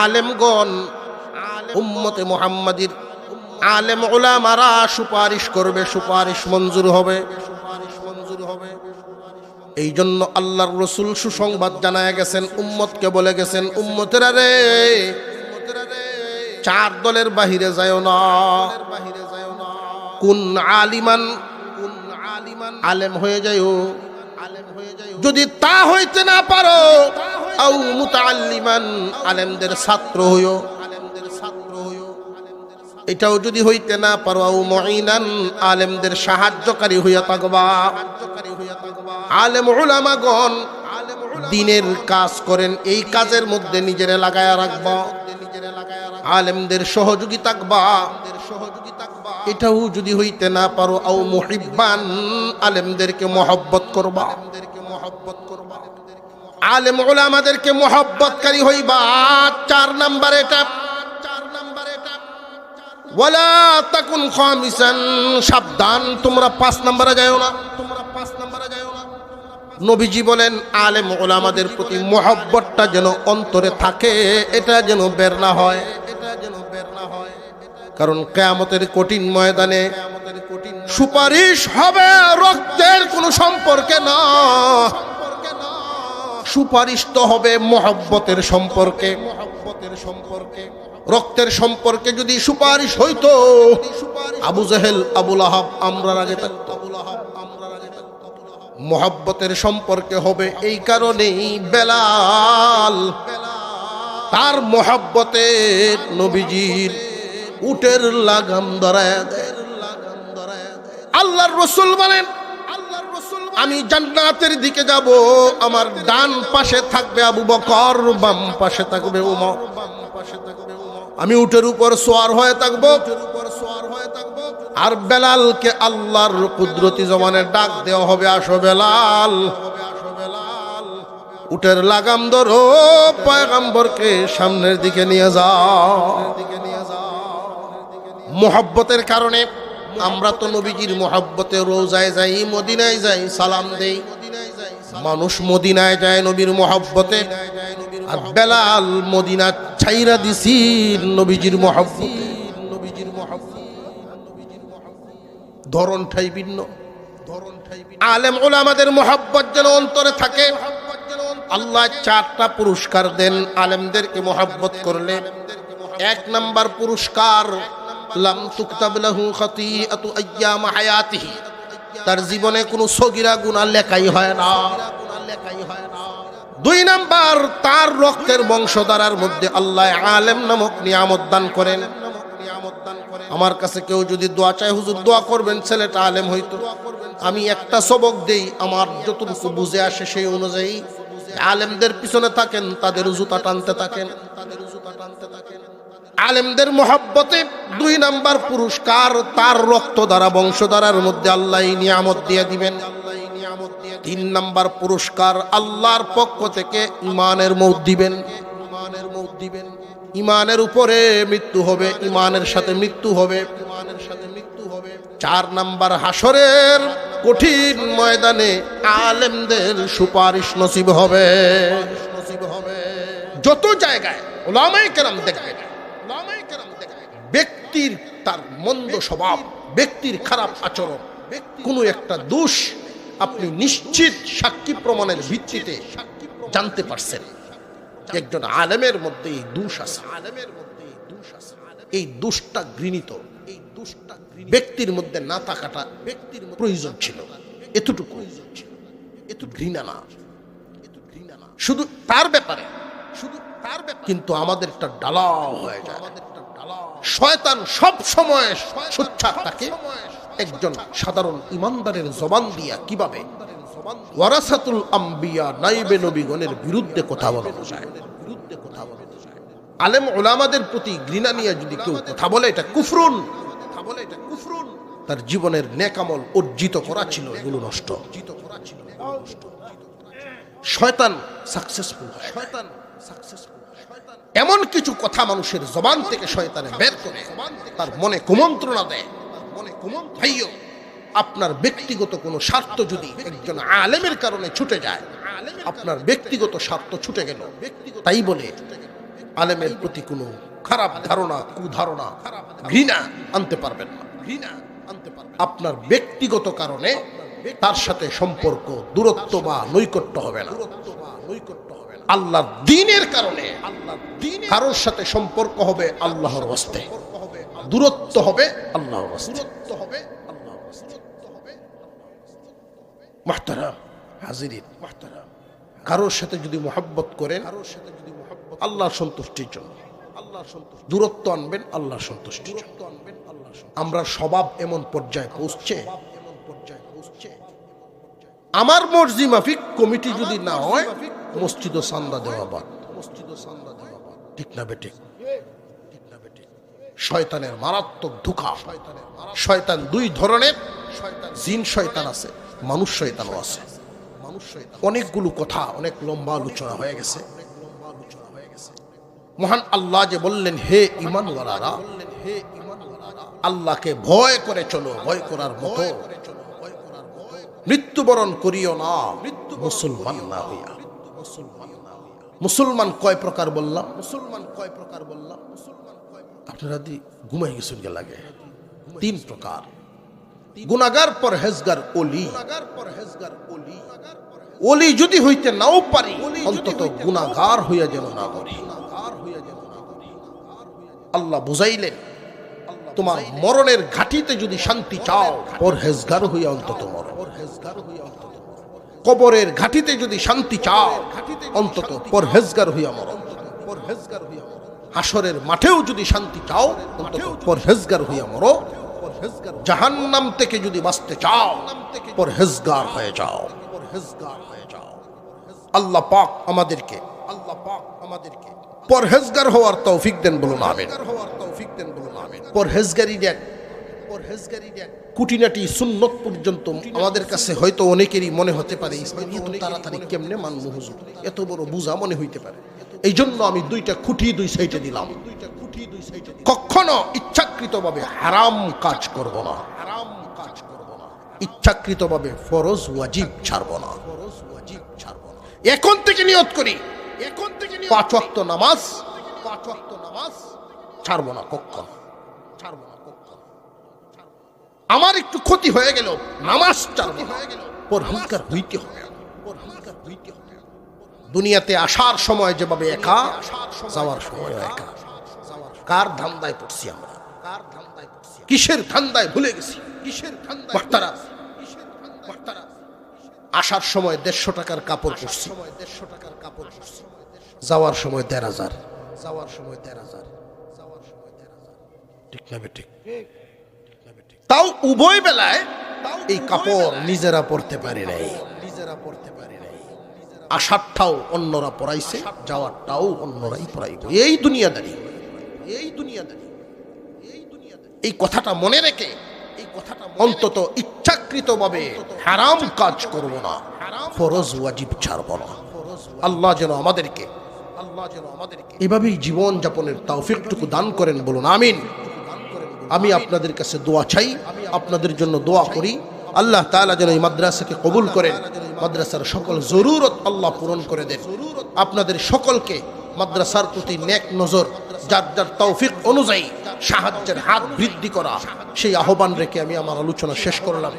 আলেমগণ উম্মতে মুহাম্মাদির আলেম উলামারা সুপারিশ করবে, সুপারিশ মঞ্জুর হবে। এই জন্য আল্লাহর রাসূল সুসংবাদ জানায় গেছেন, উম্মতকে বলে গেছেন, উম্মতেরা রে, 4 দলের বাহিরে যায়ও না। কুন আলিমান, আলেম হয়ে যাইও। যদি তা হইতে না পারো, আও মুতাআল্লিমান, আলেমদের ছাত্র হইও। এটাও যদি হইতে না পারো, আও মুঈনান, আলেমদের সাহায্যকারী হইয়া থাকবা। আলেম উলামাগণ দ্বীনের কাজ করেন, এই কাজের মধ্যে নিজেরে লাগায়া রাখবা, আলেমদের সহযোগী থাকবা। এটাও যদি হইতে না পারো, আও মুহিব্বান, আলেমদেরকে মহব্বত করবা। আলেম উলামাদেরকে মহব্বতকারী হইবা। 4 নাম্বার এটা। ওয়ালা তাকুন খামিসান, সাবধান তোমরা 5 নম্বরে যাও না। নবীজি বলেন আলেম উলামাদের প্রতি মহব্বতটা যেন অন্তরে থাকে, এটা যেন বের না হয়। কারণ কিয়ামতের কঠিন ময়দানে সুপারিশ হবে রক্তের কোনো সম্পর্কে না, সুপারিশ তো হবে মহব্বতের সম্পর্কে। রক্তের সম্পর্কে যদি সুপারিশ হইতো, আবু জেহেল আবু লাহাব আমরার আগে থাকতো। মহব্বতের সম্পর্কে হবে, এই কারণেই বেলাল তার মহব্বতে নবীজির উটের লাগাম ধরায় দেয়। আল্লাহর রাসূল বলেন, আমি জান্নাতের দিকে যাব, আমার ডান পাশে থাকবে আবু বকর, বাম পাশে থাকবে উমর। আমি উটের উপর সওয়ার হয়ে থাকব, আর বেলালকে আল্লাহর কুদরতি জবানে ডাক দেওয়া হবে, আসো বেলাল, উটের লাগাম ধরো, পয়গম্বরকে সামনের দিকে নিয়ে যাও। মুহাব্বতের কারণে আমরা তো নবীজির মুহাব্বতে রোজায় যাই, মদিনায় যাই, সালাম দেই। মানুষ মদিনায় যায় নবীর মহব্বতে, আর বেলাল মদিনা ছাইরা দিছি নবীজির মহব্বতে। ধরনটাই ভিন্ন। আলেম ওলামাদের মহব্বত যেন অন্তরে থাকে। আল্লাহ 4টা পুরস্কার দেন আলেমদেরকে মহব্বত করলে। 1 নাম্বার পুরস্কার, লাম তুকতাব লাহু খাতিআতু আইয়াম হায়াতিহি, তার জীবনে কোনো সগীরা গুনাহ লেখাই হয় না। 2 নাম্বার, তার রক্তের বংশধারার মধ্যে আল্লাহ আলেম নামক নিয়ামত দান করেন। আমার কাছে কেউ যদি দোয়া চায়, হুজুর দোয়া করবেন ছেলেটা আলেম হইতো, আমি একটা সবক দেই, আমার যতটুকু বুঝে আসে সেই অনুযায়ী। আলেমদের পিছনে থাকেন, তাদের জুতা টানতে থাকেন। আলেমদের মহব্বতে 2 নাম্বার পুরস্কার, তার রক্ত দ্বারা বংশধারার মধ্যে আল্লাহ নিয়ামত দিয়ে দিবেন। 3 নাম্বার পুরস্কার, আল্লাহর পক্ষ থেকে ইমানের মৌত দিবেন। ইমানের উপরে মৃত্যু হবে, ইমানের সাথে মৃত্যু হবে। 4 নাম্বার, হাসরের কঠিন ময়দানে আলেমদের সুপারিশ নসিব হবে। যত জায়গায় উলামায়ে কেরাম দেখবেন, ব্যক্তির তার মন্দ স্বভাব, ব্যক্তির খারাপ আচরণ, কোনো একটা দোষ আপনি নিশ্চিত সাক্ষী প্রমাণের ভিত্তিতে জানতে পারছেন একজন আলেমের মধ্যে এই দোষ আছে। এই দোষটা ঘৃণিত, এই দোষটা ব্যক্তির মধ্যে না থাকাটা ব্যক্তির প্রয়োজন ছিল, এতটুকু ঘৃণা না, শুধু তার ব্যাপারে, কিন্তু আমাদেরটা ডালা হয়ে যায়। শয়তান সব সময় সোচ্চার থাকে একজন সাধারণ ইমানদারের জবান দিয়া কিভাবে ওয়ারাসাতুল আম্বিয়া নাইবে নবীগণের বিরুদ্ধে কথা বলানো যায়। আলেম ওলামাদের প্রতি ঘৃণা নিয়ে যদি কেউ কথা বলে, এটা কুফরুন। তার জীবনের নেক আমল অর্জিত করা ছিল, এগুলো নষ্ট। শয়তান সাকসেসফুল, এমন কিছু কথা মানুষের জবান থেকে শয়তানে বের করে তার মনে কুমন্ত্রণা দেয়। ভাইও, আপনার ব্যক্তিগত কোনো স্বার্থ যদি একজন আলেমের কারণে ছুটে যায়, আপনার ব্যক্তিগত স্বার্থ ছুটে গেল, তাই বলে আলেমের প্রতি কোনো খারাপ ধারণা, কুধারণা, ঘৃণা আনতে পারবেন না। আপনার ব্যক্তিগত কারণে তার সাথে সম্পর্ক দূরত্ব বা নৈকট্য হবে না। আল্লাহর দ্বীনের কারণে কারোর সাথে সম্পর্ক হবে আল্লাহর ওয়াস্তে, দূরত্ব হবে আল্লাহর ওয়াস্তে। মুহতারাম হাজিরিন, কারোর সাথে যদি মুহাব্বত করেন আল্লাহর সন্তুষ্টির জন্য, দূরত্ব আনবেন আল্লাহর সন্তুষ্টির জন্য। আমরা স্বভাব এমন পর্যায়ে পৌঁছছে, আমার মর্জি মাফিক কমিটি যদি না হয়, মসজিদ ও চান্দা দেওয়া বাদ। ঠিক না বেঠিক? শয়তানের মারাত্মক ধোঁকা। শয়তান 2 ধরনের, জিন শয়তান আছে, মানুষ শয়তানও আছে। অনেকগুলো কথা, অনেক লম্বা আলোচনা হয়ে গেছে। মহান আল্লাহ যে বললেন, হে ঈমানওয়ালারা, আল্লাহকে ভয় করে চলো, ভয় করার মতো মৃত্যুবরণ করিও না মুসলমান না হইয়া। মুসলমান কয় প্রকার বললাম? আপনারা ঘুমাই গেছেন গে লাগে। 3 প্রকার। গুনাহগার, পরহেজগার, ওলি। ওলি যদি হইতে নাও পারি, অন্তত গুনাহগার হইয়া যেন না করি। আল্লাহ বুঝাইলেন, তোমার মরণের ঘাটিতে যদি শান্তি চাও, পরহেজগার হইয়া অন্তত মরো। কবরের ঘাটিতে যদি শান্তি চাও, অন্তত পরহেজগার হইয়া মরো। হাসরের মাঠেও যদি শান্তি চাও, অন্তত পরহেজগার হইয়া মরো। জাহান্নাম থেকে যদি বাঁচতে চাও, পরহেজগার হয়ে যাও। আল্লাহ পাক আমাদেরকে পরহেজগার হওয়ার তৌফিক দেন, বলুন আমিন। পরহেজগারি দেন, কুটিনাটি সুন্নত পর্যন্ত আমাদের কাছে হয়তো অনেকেরই মনে হতে পারে, এত তাড়াতাড়ি কেমনে মানব হুজুর, এত বড় বুঝা মনে হইতে পারে। এই জন্য আমি 2টা খুঁটি 2 সাইডে দিলাম। কখনো ইচ্ছাকৃতভাবে হারাম কাজ করব না। ইচ্ছাকৃতভাবে ফরজ ওয়াজিব ছাড়ব না। এখন থেকে নিয়ত করি, 5 ওয়াক্ত নামাজ ছাড়ব না কখনো। আমার একটু ক্ষতি হয়ে গেল, নামাজ ছাড়ব না, পরহেজগার হইতে হবে। দুনিয়াতে আসার সময় যেভাবে একা, যাওয়ার সময় একা। কার ধান্দায় পড়ছি আমরা? কিসের ধান্দায় ভুলে গেছি? আসার সময় 150 টাকার কাপড় পরছি, যাওয়ার সময় 15,000। ঠিক না বেঠিক? তাও উভয় বেলায় এই কাপড় নিজেরা পরতে পারি নাই। আসারটাও অন্যরা পরাইছে, যাওয়ারটাও অন্যরাই পরাইব। এই দুনিয়াদারি। এই কথাটা মনে রেখে অন্তত ইচ্ছাকৃতভাবে হারাম কাজ করব না, ফরজ ওয়াজিব ছাড়ব না। আল্লাহ যেন আমাদেরকে এভাবেই জীবন যাপনের তৌফিকটুকু দান করেন, বলুন আমিন। আমি আপনাদের কাছে দোয়া চাই, আপনাদের জন্য দোয়া করি। আল্লাহ তাআলা যেন এই মাদ্রাসাকে কবুল করেন, মাদ্রাসার সকল জরুরত আল্লাহ পূরণ করে দেন। আপনাদের সকলকে মাদ্রাসার প্রতি নেক নজর, যার যার তৌফিক অনুযায়ী সাহায্যের হাত বৃদ্ধি করা, সেই আহ্বান রেখে আমি আমার আলোচনা শেষ করলাম।